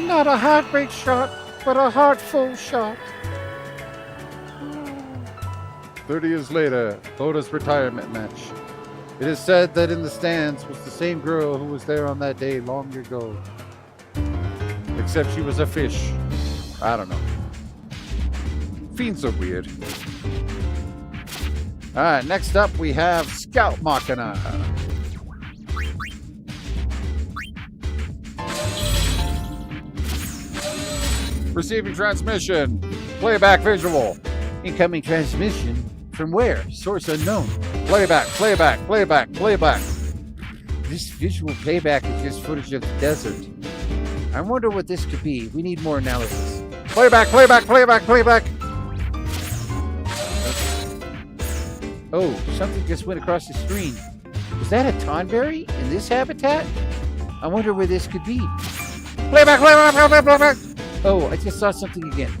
[SPEAKER 3] Not a heartbreak shot, but a heartful shot.
[SPEAKER 4] 30 years later, Boda's retirement match. It is said that in the stands was the same girl who was there on that day long ago. Except she was a fish. I don't know. Fiends are weird. Alright, next up we have Scout Machina.
[SPEAKER 3] Receiving transmission. Playback visual.
[SPEAKER 5] Incoming transmission. From where? Source unknown.
[SPEAKER 3] Playback.
[SPEAKER 5] This visual playback is just footage of the desert. I wonder what this could be. We need more analysis.
[SPEAKER 3] Playback.
[SPEAKER 5] Oh, something just went across the screen. Was that a tonberry in this habitat? I wonder where this could be.
[SPEAKER 3] Playback.
[SPEAKER 5] Oh, I just saw something again.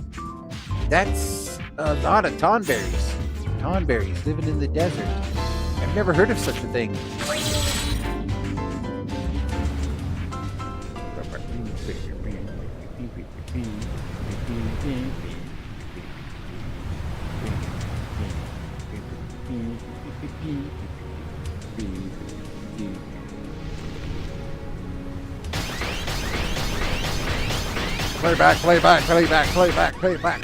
[SPEAKER 5] That's a lot of tonberries. Tonberries living in the desert. I've never heard of such a thing.
[SPEAKER 3] Playback.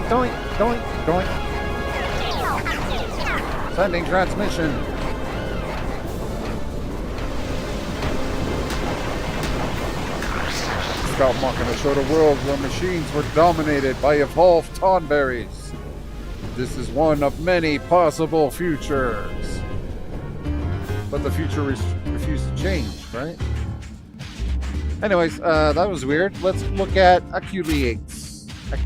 [SPEAKER 3] Doink. Sending transmission. Scout Machina showed a world where machines were dominated by evolved tonberries. This is one of many possible futures. But the future refused to change, right? Anyways, that was weird. Let's look at Acculeates. I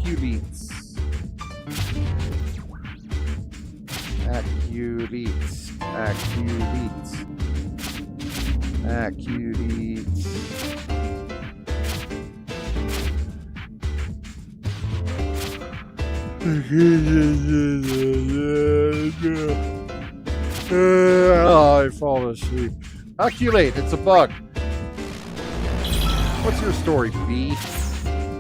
[SPEAKER 3] fall asleep. Acculate, it's a bug. What's your story, B?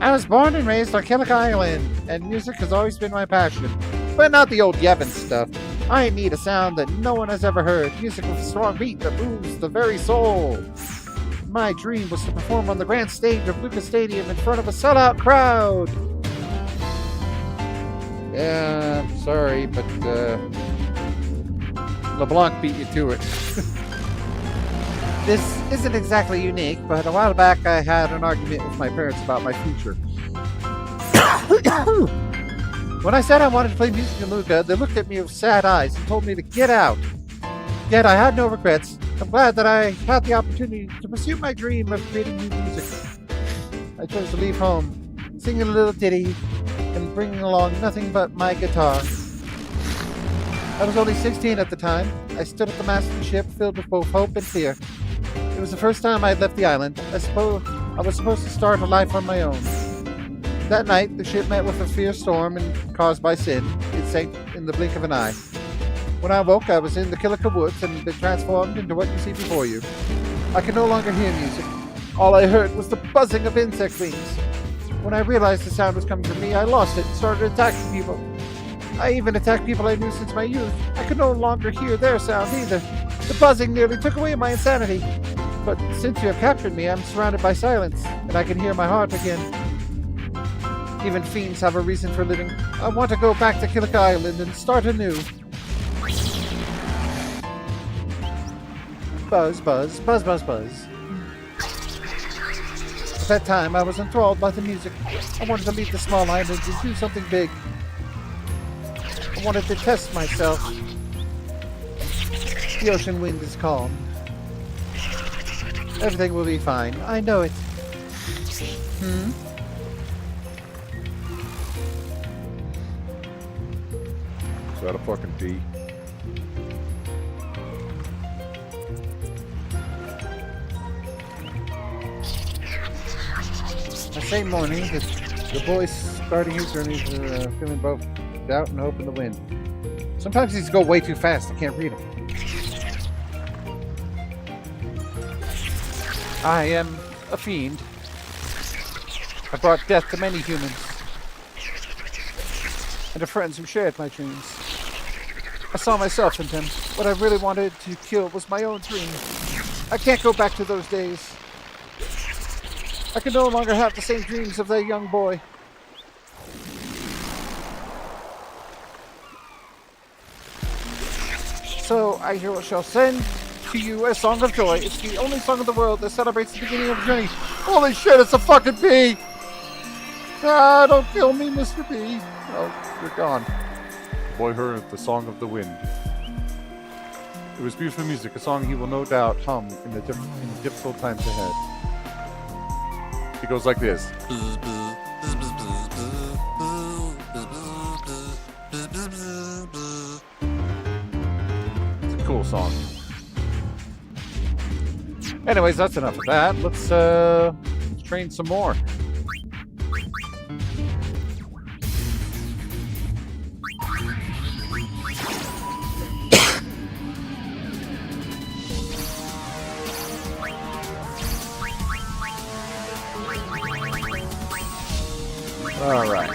[SPEAKER 3] I was born and raised on Killick Island, and music has always been my passion. But not the old Yevon stuff. I need a sound that no one has ever heard. Music with a strong beat that moves the very soul. My dream was to perform on the grand stage of Lucas Stadium in front of a sellout crowd. Yeah, I'm sorry, but LeBlanc beat you to it. This isn't exactly unique, but a while back I had an argument with my parents about my future. When I said I wanted to play music in Luca, they looked at me with sad eyes and told me to get out. Yet I had no regrets. I'm glad that I had the opportunity to pursue my dream of creating new music. I chose to leave home, singing a little ditty, and bringing along nothing but my guitar. I was only 16 at the time. I stood at the mast of the ship filled with both hope and fear. It was the first time I had left the island. I was supposed to start a life on my own. That night, the ship met with a fierce storm and caused by sin. It sank in the blink of an eye. When I woke, I was in the Killica Woods and had been transformed into what you see before you. I could no longer hear music. All I heard was the buzzing of insect wings. When I realized the sound was coming from me, I lost it and started attacking people. I even attacked people I knew since my youth. I could no longer hear their sound either. The buzzing nearly took away my insanity. But since you have captured me, I'm surrounded by silence, and I can hear my heart again. Even fiends have a reason for living. I want to go back to Killica Island and start anew. Buzz, buzz, buzz, buzz, buzz. At that time, I was enthralled by the music. I wanted to leave the small island and do something big. I wanted to test myself. The ocean wind is calm. Everything will be fine. I know it. Is that a fucking D? The same morning, the boys starting his journey were feeling both doubt and hope in the wind. Sometimes these go way too fast. I can't read them. I am a fiend. I brought death to many humans. And to friends who shared my dreams. I saw myself in them. What I really wanted to kill was my own dream. I can't go back to those days. I can no longer have the same dreams of that young boy. So I shall send to you a song of joy. It's the only song in the world that celebrates the beginning of a journey. Holy shit, it's a fucking bee! Ah, don't kill me, Mr. B. Oh, you're gone. The boy heard the song of the wind. It was beautiful music, a song he will no doubt hum in the difficult times ahead. It goes like this. It's a cool song. Anyways, that's enough of that. Let's train some more. All right.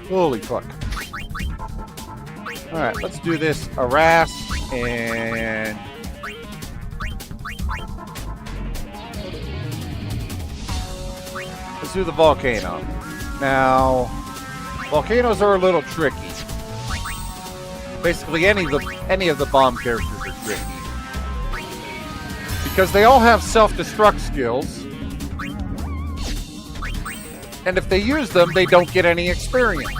[SPEAKER 3] Holy fuck. All right, let's do this. Harass and let's do the volcano. Now, volcanoes are a little tricky. Basically, any of the bomb characters are tricky. Because they all have self-destruct skills. And if they use them, they don't get any experience.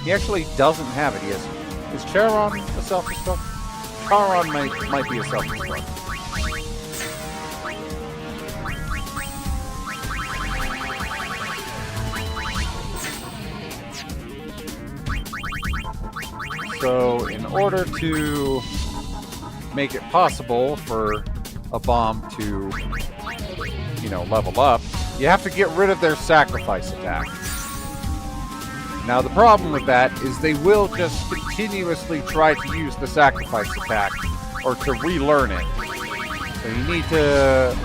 [SPEAKER 3] He actually doesn't have it. Is Charon a self-destruct? Charon might be a self-destruct. So, in order to make it possible for a bomb to, level up, you have to get rid of their sacrifice attack. Now, the problem with that is they will just continuously try to use the sacrifice attack or to relearn it. So you need to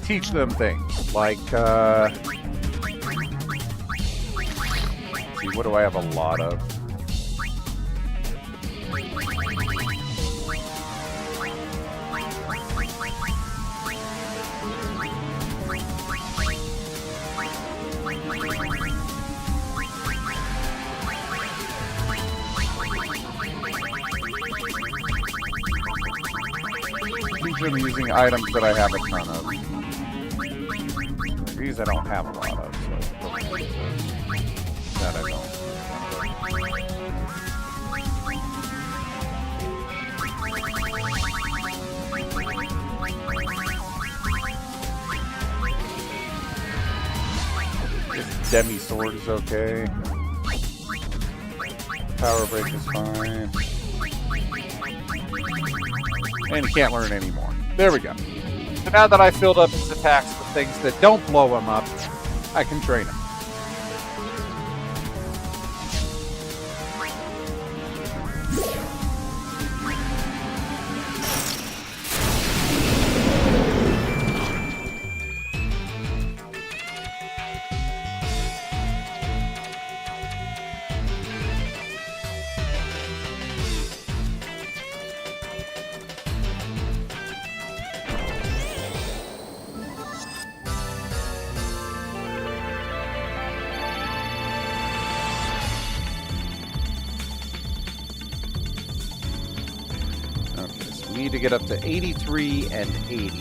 [SPEAKER 3] teach them things like, let's see, what do I have a lot of? I'm using items that I have a ton of. These I don't have a lot of, so that I don't. This demi sword is okay. Power break is fine. And he can't learn anymore. There we go. So now that I've filled up his attacks with things that don't blow him up, I can train him. Need to get up to 83 and 80.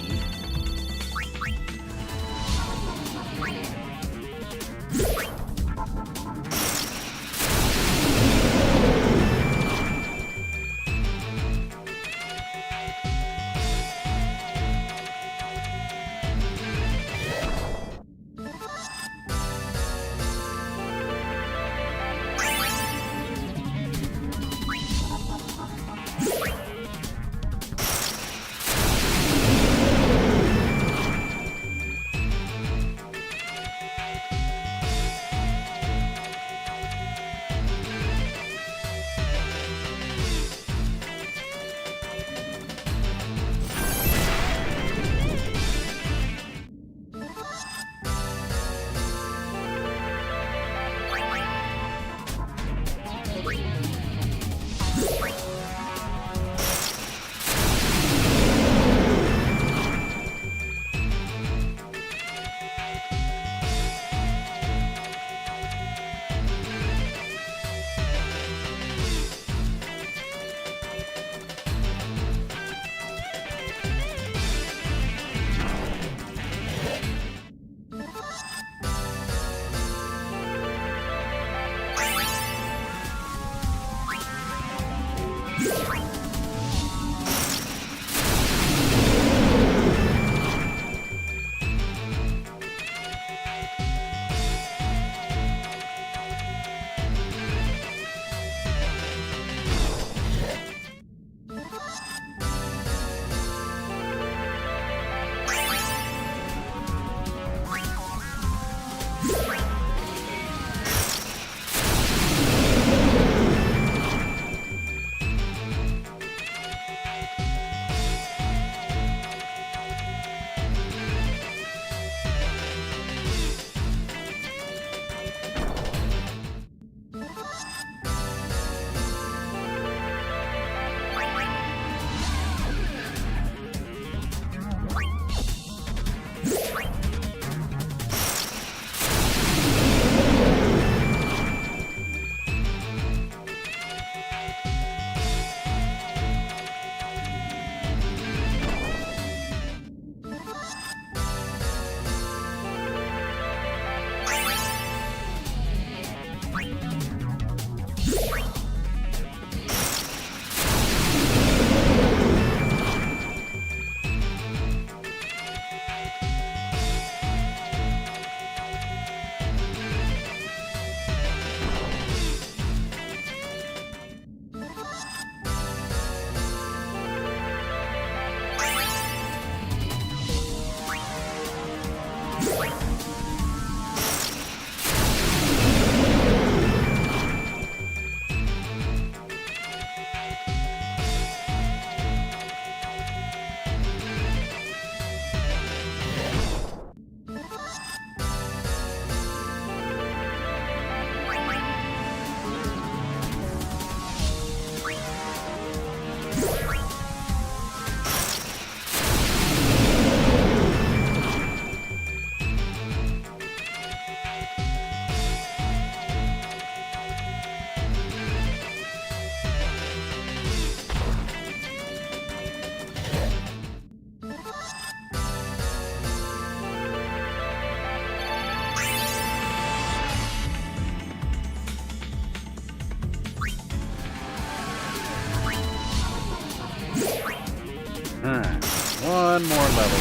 [SPEAKER 3] one more level.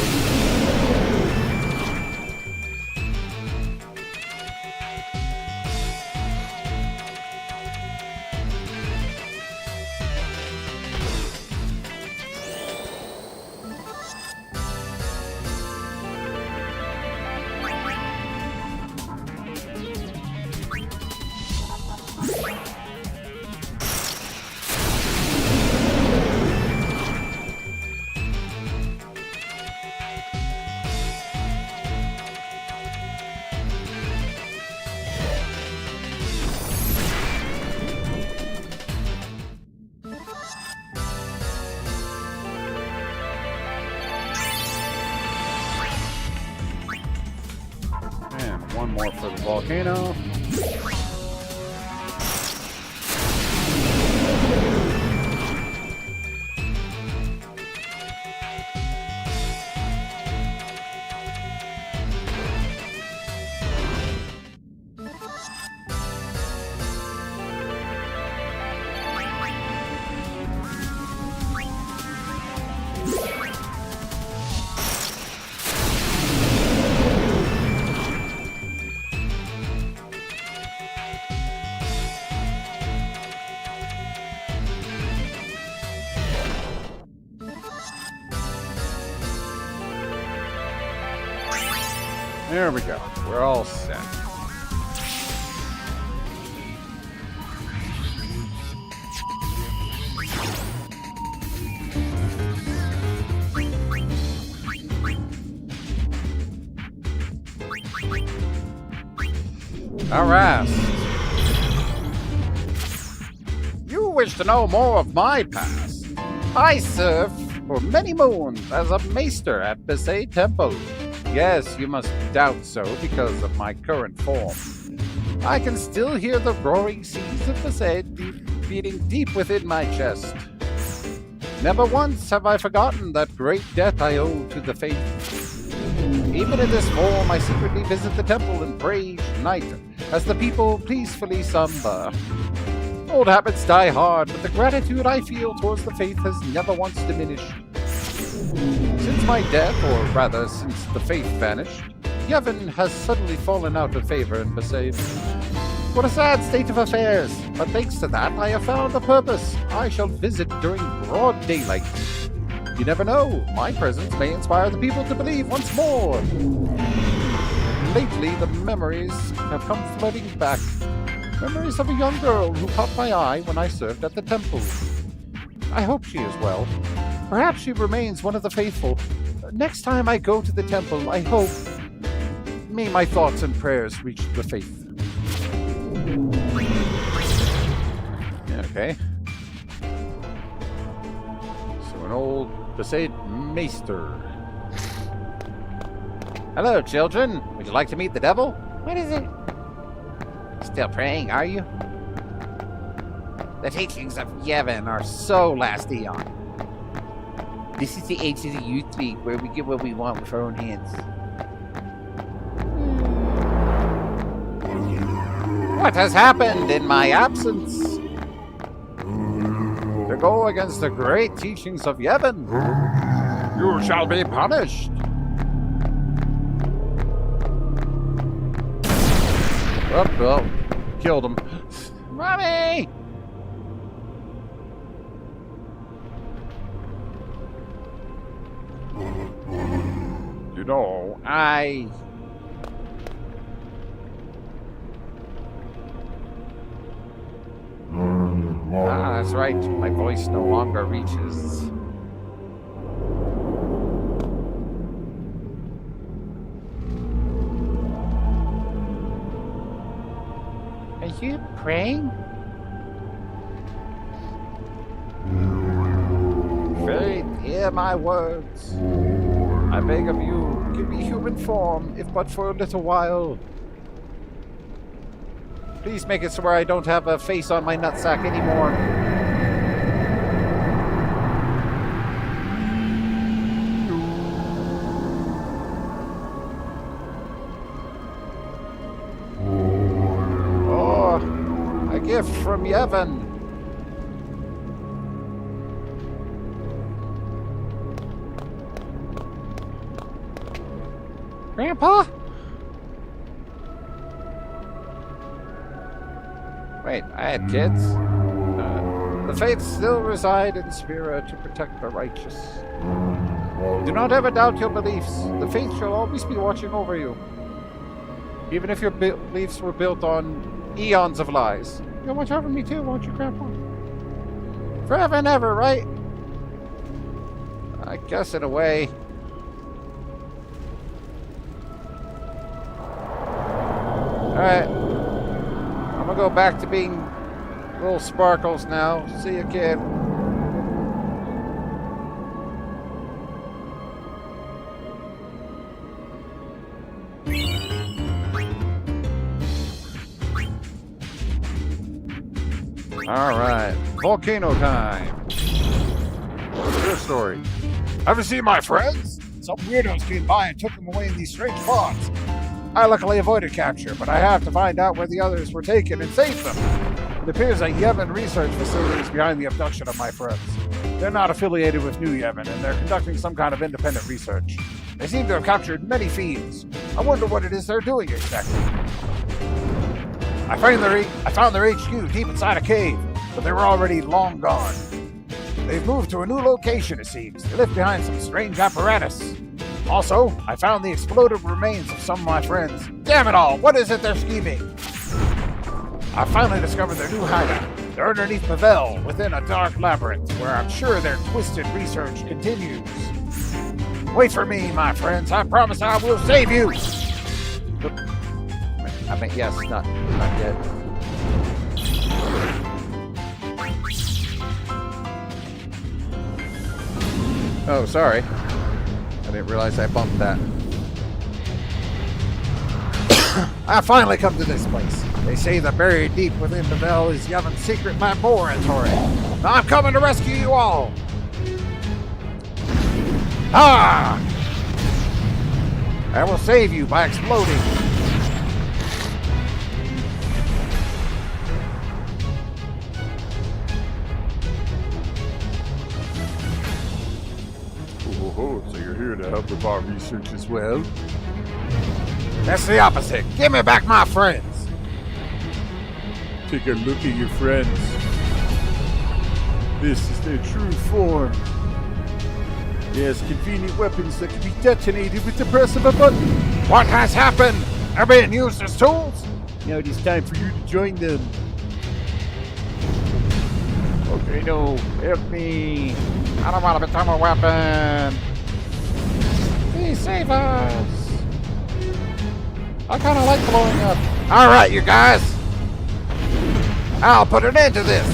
[SPEAKER 3] And one more for the volcano. There we go. We're all set. Harassed. You wish to know more of my past? I served for many moons as a maester at Besaid Temple. Yes, you must doubt so because of my current form. I can still hear the roaring seas of Besaid beating deep within my chest. Never once have I forgotten that great debt I owe to the faith. Even in this form, I secretly visit the temple and pray each night as the people peacefully slumber. Old habits die hard, but the gratitude I feel towards the faith has never once diminished. Since my death, or rather since the faith vanished, Yevon has suddenly fallen out of favor in Besaid. What a sad state of affairs, but thanks to that I have found a purpose. I shall visit during broad daylight. You never know, my presence may inspire the people to believe once more. Lately, the memories have come flooding back. Memories of a young girl who caught my eye when I served at the temple. I hope she is well. Perhaps she remains one of the faithful. Next time I go to the temple, I hope, may my thoughts and prayers reach the faith. Okay. So an old Besaid maester. Hello, children. Would you like to meet the devil? What is it? Still praying, are you? The teachings of Yevon are so last eon. This is the age of the youth league where we get what we want with our own hands. What has happened in my absence? To go against the great teachings of Yevon, you shall be punished. Oh, killed him. Mommy! You know, that's right. My voice no longer reaches. Are you praying? Faith, hear my words. I beg of you, give me human form, if but for a little while. Please make it so where I don't have a face on my nutsack anymore. Oh, a gift from Yevon. Grandpa? Wait, I had kids. The fates still reside in Spira to protect the righteous. Do not ever doubt your beliefs. The fates shall always be watching over you. Even if your beliefs were built on eons of lies. You'll watch over me too, won't you, Grandpa? Forever and ever, right? I guess in a way. Alright. I'm gonna go back to being little Sparkles now. See you, kid. Alright. Volcano time. What's your story?
[SPEAKER 4] Ever see my friends? Some weirdos came by and took them away in these strange pods. I luckily avoided capture, but I have to find out where the others were taken and save them. It appears that Yevon research facility is behind the abduction of my friends. They're not affiliated with New Yevon, and they're conducting some kind of independent research. They seem to have captured many fiends. I wonder what it is they're doing exactly. I found their HQ deep inside a cave, but they were already long gone. They've moved to a new location, it seems. They left behind some strange apparatus. Also, I found the exploded remains of some of my friends. Damn it all, what is it they're scheming? I finally discovered their new hideout. They're underneath Pavel, within a dark labyrinth, where I'm sure their twisted research continues. Wait for me, my friends. I promise I will save you!
[SPEAKER 3] I mean, yes, not yet. Oh, sorry. I didn't realize I bumped that.
[SPEAKER 4] I finally come to this place. They say that buried deep within the Bell is Yevon's secret laboratory. Now I'm coming to rescue you all. Ah! I will save you by exploding.
[SPEAKER 7] Oh, so you're here to help with our research as well?
[SPEAKER 4] That's the opposite. Give me back my friends.
[SPEAKER 7] Take a look at your friends. This is their true form. Yes, convenient weapons that can be detonated with the press of a button.
[SPEAKER 4] What has happened? They're being used as tools?
[SPEAKER 7] Now it is time for you to join them.
[SPEAKER 3] Okay, no, help me.
[SPEAKER 4] I don't want to become a weapon. Please save us. I kind of like blowing up. All right, you guys. I'll put an end to this.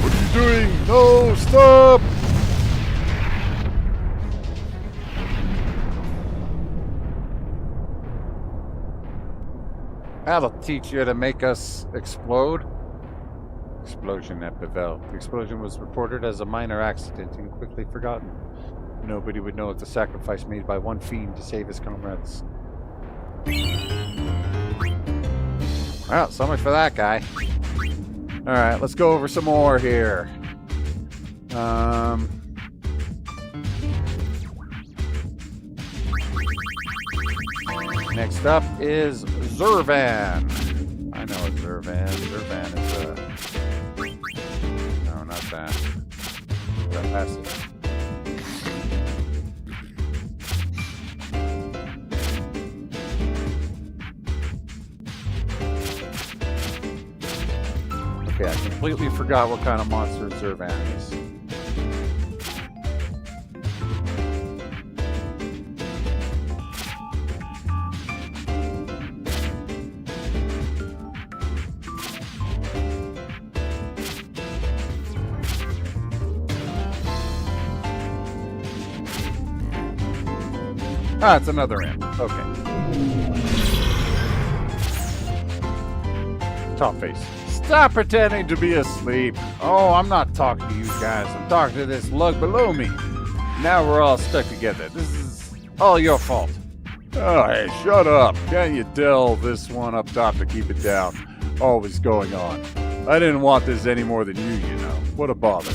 [SPEAKER 7] What are you doing? No, stop!
[SPEAKER 3] That'll teach you to make us explode. Explosion at Pavel. The explosion was reported as a minor accident and quickly forgotten. Nobody would know of the sacrifice made by one fiend to save his comrades. Well, so much for that guy. Alright, let's go over some more here. Next up is Zurvan. I know it's Zurvan. Zurvan is no, not that. That passes. Okay, I completely forgot what kind of monster Zurvan is. Ah, it's another imp. Okay. Top face. Stop pretending to be asleep. Oh, I'm not talking to you guys. I'm talking to this lug below me. Now we're all stuck together. This is all your fault.
[SPEAKER 7] Oh, hey, shut up. Can't you tell this one up top to keep it down? Always going on.
[SPEAKER 4] I didn't want this any more than you know. What a bother.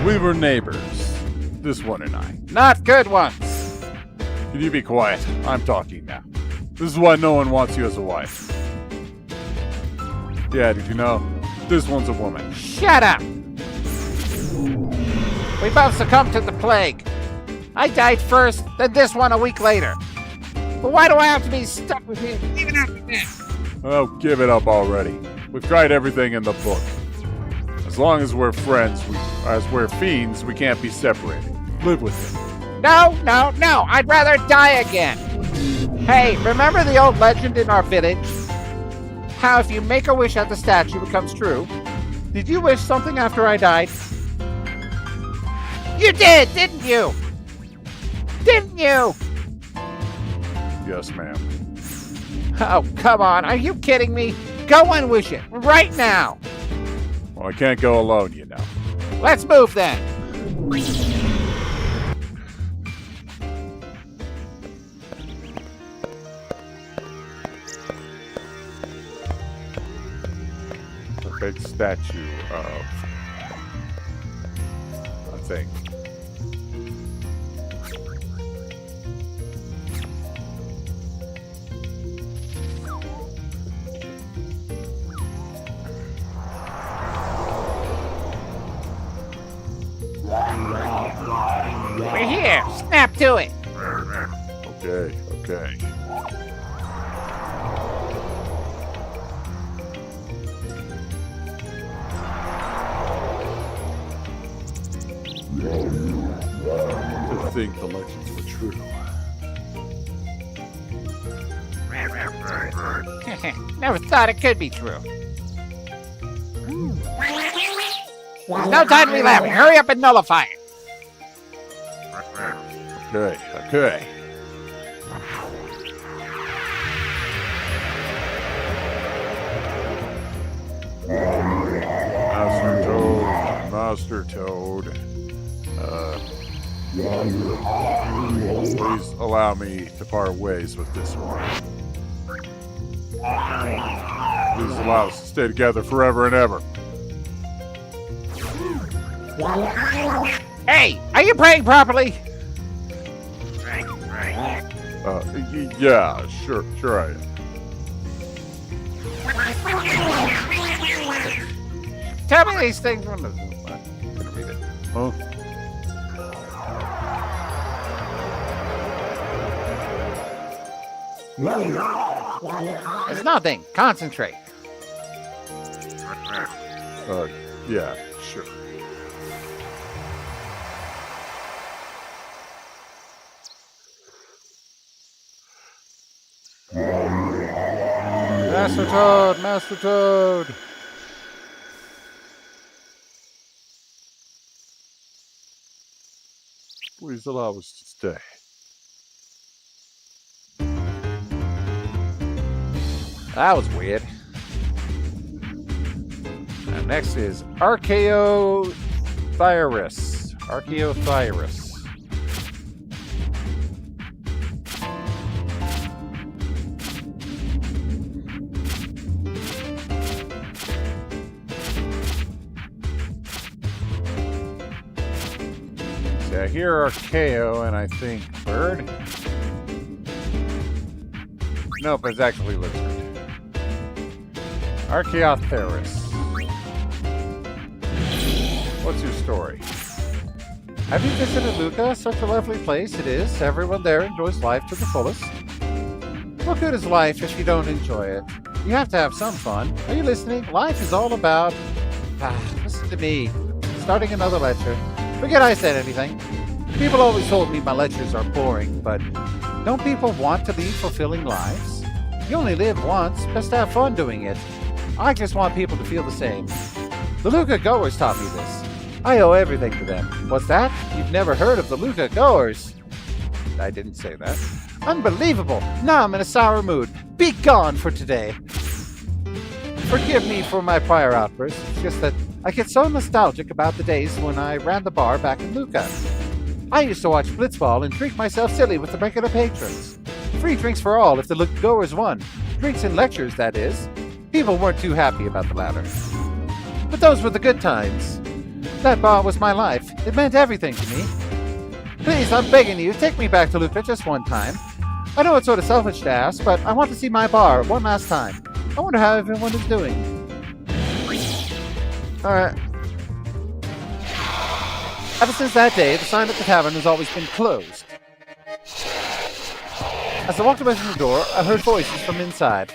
[SPEAKER 4] We were neighbors, this one and I.
[SPEAKER 5] Not good ones.
[SPEAKER 4] Can you be quiet? I'm talking now. This is why no one wants you as a wife. Yeah, did you know? This one's a woman.
[SPEAKER 5] Shut up. We both succumbed to the plague. I died first, then this one a week later. But why do I have to be stuck with him even after this?
[SPEAKER 4] Oh, give it up already. We've tried everything in the book. As long as we're friends, as we're fiends, we can't be separated. Live with it.
[SPEAKER 5] No, no, no. I'd rather die again. Hey, remember the old legend in our village? How if you make a wish at the statue, it comes true. Did you wish something after I died? You did, didn't you? Didn't you?
[SPEAKER 4] Yes, ma'am.
[SPEAKER 5] Oh, come on. Are you kidding me? Go and wish it. Right now.
[SPEAKER 4] Well, I can't go alone, you know.
[SPEAKER 5] Let's move then.
[SPEAKER 4] A big statue of a thing.
[SPEAKER 5] We're here. Snap to it.
[SPEAKER 4] Okay, okay. To think the legends were true.
[SPEAKER 5] Never thought it could be true. There's no time to be laughing. Hurry up and nullify it.
[SPEAKER 4] Okay, okay. Master Toad. Please allow me to part ways with this one. Please allow us to stay together forever and ever.
[SPEAKER 5] Hey, are you praying properly?
[SPEAKER 4] Yeah, sure I am.
[SPEAKER 5] Tell me these things when I'm gonna read it.
[SPEAKER 4] Huh?
[SPEAKER 5] It's nothing. Concentrate.
[SPEAKER 4] Yeah, sure.
[SPEAKER 3] Master Toad, Master Toad.
[SPEAKER 4] Please allow us to stay.
[SPEAKER 5] That was weird. And next is Archaeothyrus. Archaeothyrus.
[SPEAKER 3] I hear Archaeo and I think bird. Nope, it's actually lizard. Archaeothyrus. What's your story? Have you visited Luca? Such a lovely place it is. Everyone there enjoys life to the fullest. What good is life if you don't enjoy it? You have to have some fun. Are you listening? Life is all about... listen to me. Starting another lecture. Forget I said anything. People always told me my lectures are boring, but don't people want to lead fulfilling lives? You only live once, best have fun doing it. I just want people to feel the same. The Luca Goers taught me this. I owe everything to them. What's that? You've never heard of the Luca Goers? I didn't say that. Unbelievable! Now I'm in a sour mood. Be gone for today. Forgive me for my prior outbursts. It's just that I get so nostalgic about the days when I ran the bar back in Luca. I used to watch Blitzball and drink myself silly with the regular patrons. Free drinks for all if the Luca Goers won. Drinks and lectures, that is. People weren't too happy about the latter. But those were the good times. That bar was my life. It meant everything to me. Please, I'm begging you, take me back to Luca just one time. I know it's sort of selfish to ask, but I want to see my bar one last time. I wonder how everyone is doing. Alright. Ever since that day, the sign at the tavern has always been closed. As I walked away from the door, I heard voices from inside.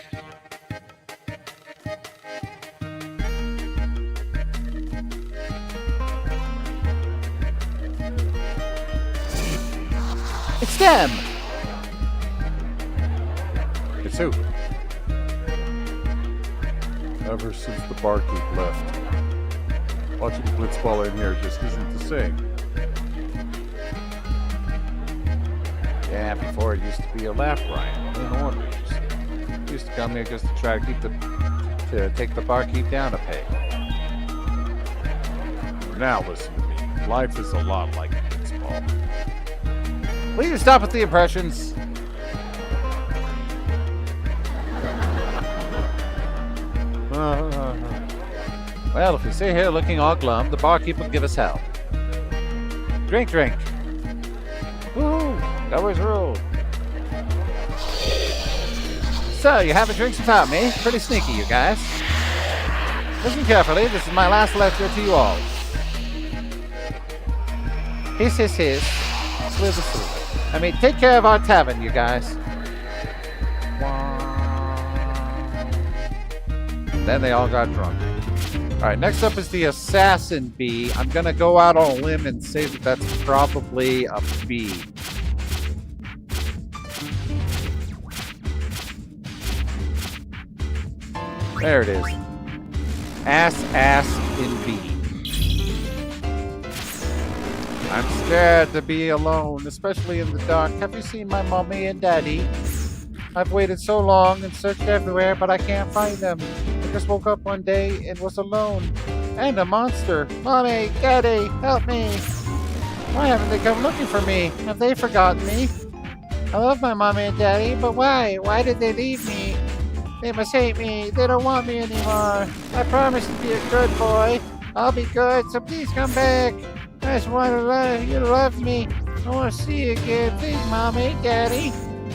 [SPEAKER 3] It's them!
[SPEAKER 4] It's who? Ever since the barkeep left, watching Blitzball in here just isn't the same.
[SPEAKER 3] Yeah, before it used to be a laugh riot in orders. He used to come here just to try to take the barkeep down a peg.
[SPEAKER 4] Now listen to me. Life is a lot like Blitzball.
[SPEAKER 3] Will you stop with the impressions? Well, if we stay here looking all glum, the barkeep will give us hell. Drink, drink. Woo! Goers rule. So, you have a drink without me? Pretty sneaky, you guys. Listen carefully, this is my last lecture to you all. Hiss, hiss, hiss. Slither, slither. I mean, take care of our tavern, you guys. Then they all got drunk. Alright, next up is the Assassin Bee. I'm gonna go out on a limb and say that that's probably a bee. There it is. Ass in bee. I'm scared to be alone, especially in the dark. Have you seen my mommy and daddy? I've waited so long and searched everywhere, but I can't find them. I just woke up one day and was alone. And a monster. Mommy, Daddy, help me. Why haven't they come looking for me? Have they forgotten me? I love my mommy and daddy, but why? Why did they leave me? They must hate me. They don't want me anymore. I promised to be a good boy. I'll be good, so please come back. I just want you to love me. I want to see you again. Please, Mommy, Daddy.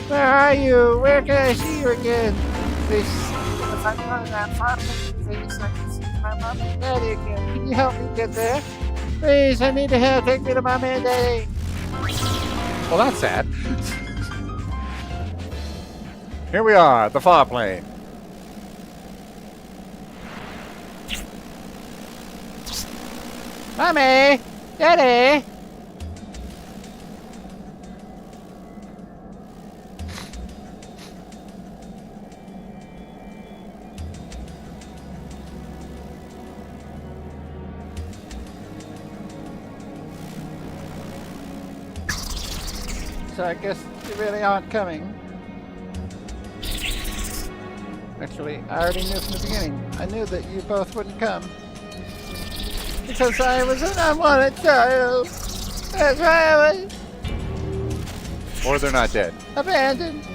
[SPEAKER 3] Where are you? Where can I see you again? Please, if I'm going that far, please, I can see my Mommy and Daddy again. Can you help me get there? Please, I need help. Take me to Mommy and Daddy. Well, that's sad. Here we are, the far plane.
[SPEAKER 5] Mommy! Daddy! So I guess you really aren't coming. Actually, I already knew from the beginning. I knew that you both wouldn't come. Because I was an unwanted child. That's why I was
[SPEAKER 3] Or they're not dead.
[SPEAKER 5] abandoned.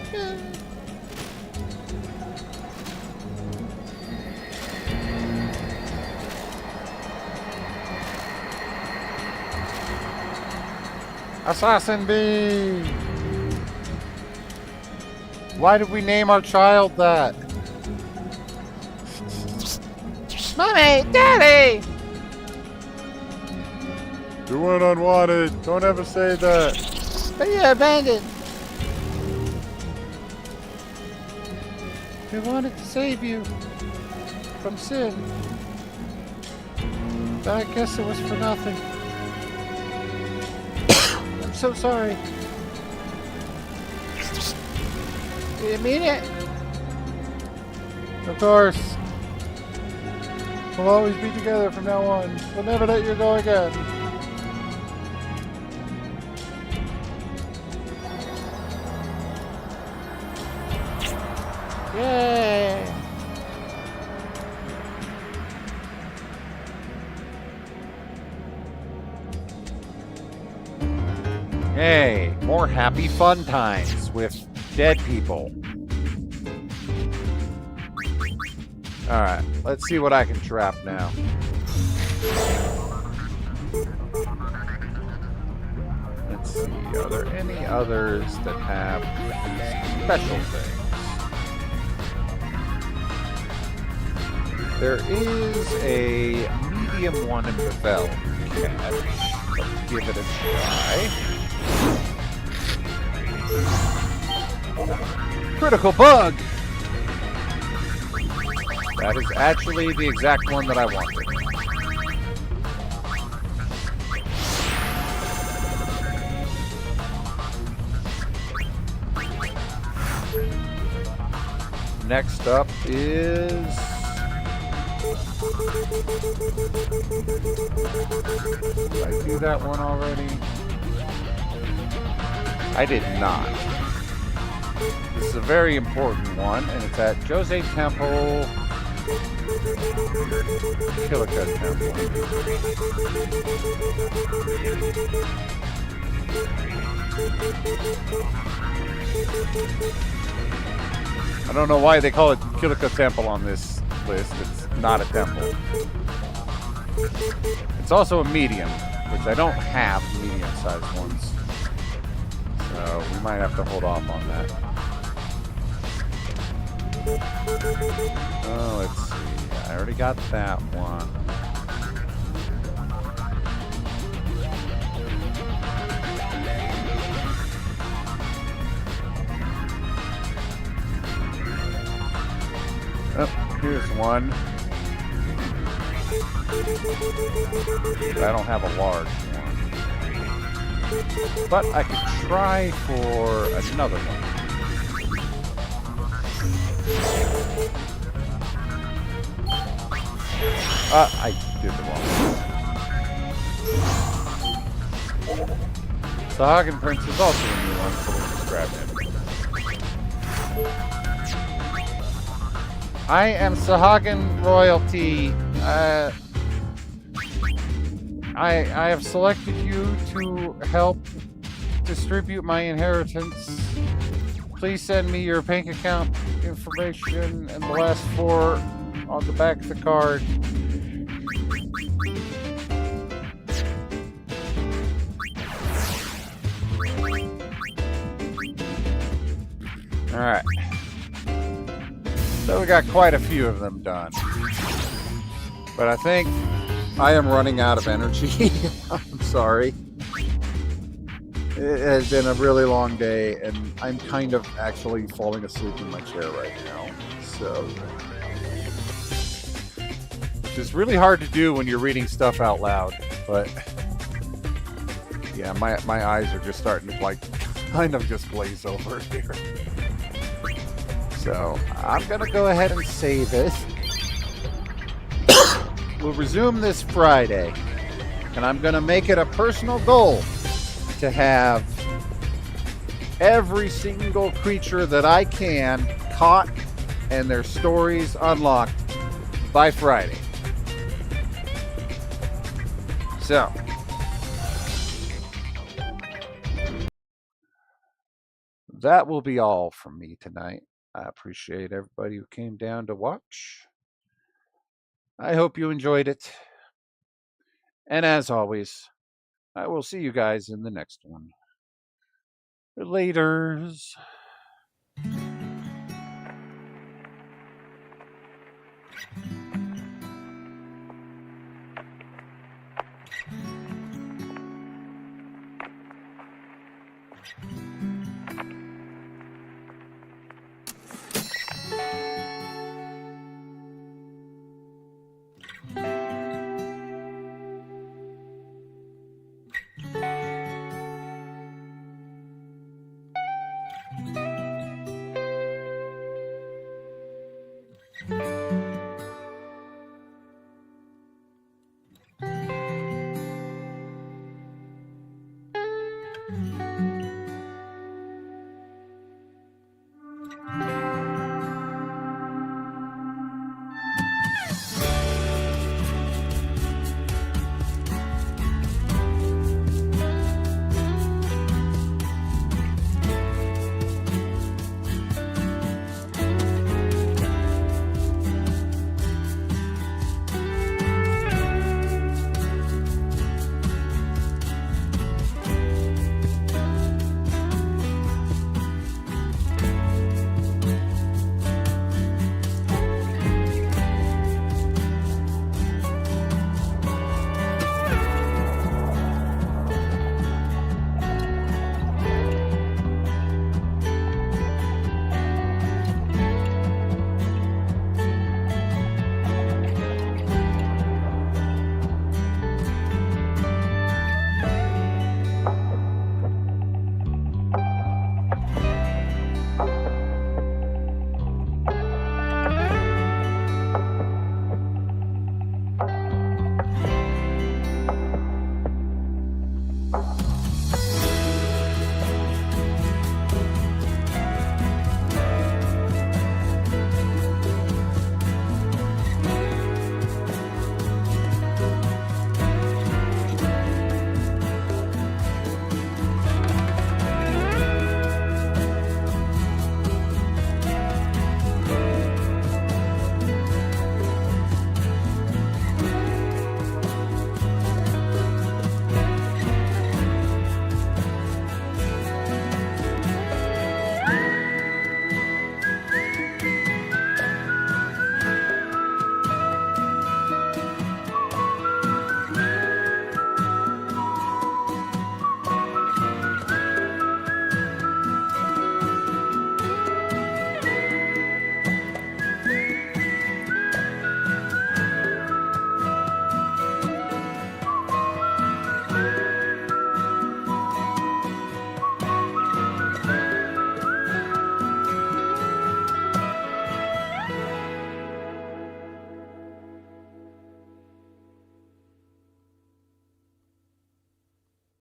[SPEAKER 3] Assassin Bee! Why did we name our child that?
[SPEAKER 5] Mommy! Daddy!
[SPEAKER 4] You weren't unwanted. Don't ever say that.
[SPEAKER 5] But you're abandoned.
[SPEAKER 3] We wanted to save you from sin. But I guess it was for nothing. I'm so sorry.
[SPEAKER 5] Do you mean it?
[SPEAKER 4] Of course. We'll always be together from now on. We'll never let you go again.
[SPEAKER 5] Yay!
[SPEAKER 3] Hey, more happy fun times with dead people. Alright, let's see what I can trap now. Let's see, are there any others that have special things? There is a medium one in Bevel Cat. Let's give it a try. Critical bug! That is actually the exact one that I wanted. Next up is... Did I do that one already? I did not. This is a very important one, and it's at Jose Temple, Kilika Temple. I don't know why they call it Kilika Temple on this list. It's not a temple. It's also a medium, which I don't have medium-sized ones. So we might have to hold off on that. Oh, let's see. I already got that one. Oh, here's one. But I don't have a large one. But I could try for another one. I did the wrong one. The Hagen Prince is also a new one, so we'll just grab him. I am Sahagan royalty. I have selected you to help distribute my inheritance. Please send me your bank account information and the last four on the back of the card. Alright. So we got quite a few of them done. But I think I am running out of energy. I'm sorry. It has been a really long day, and I'm kind of actually falling asleep in my chair right now. So, which is really hard to do when you're reading stuff out loud. But yeah, my eyes are just starting to like kind of just glaze over here. So I'm gonna go ahead and save it. We'll resume this Friday, and I'm gonna make it a personal goal to have every single creature that I can caught and their stories unlocked by Friday. So that will be all from me tonight. I appreciate everybody who came down to watch. I hope you enjoyed it. And as always, I will see you guys in the next one. Laters.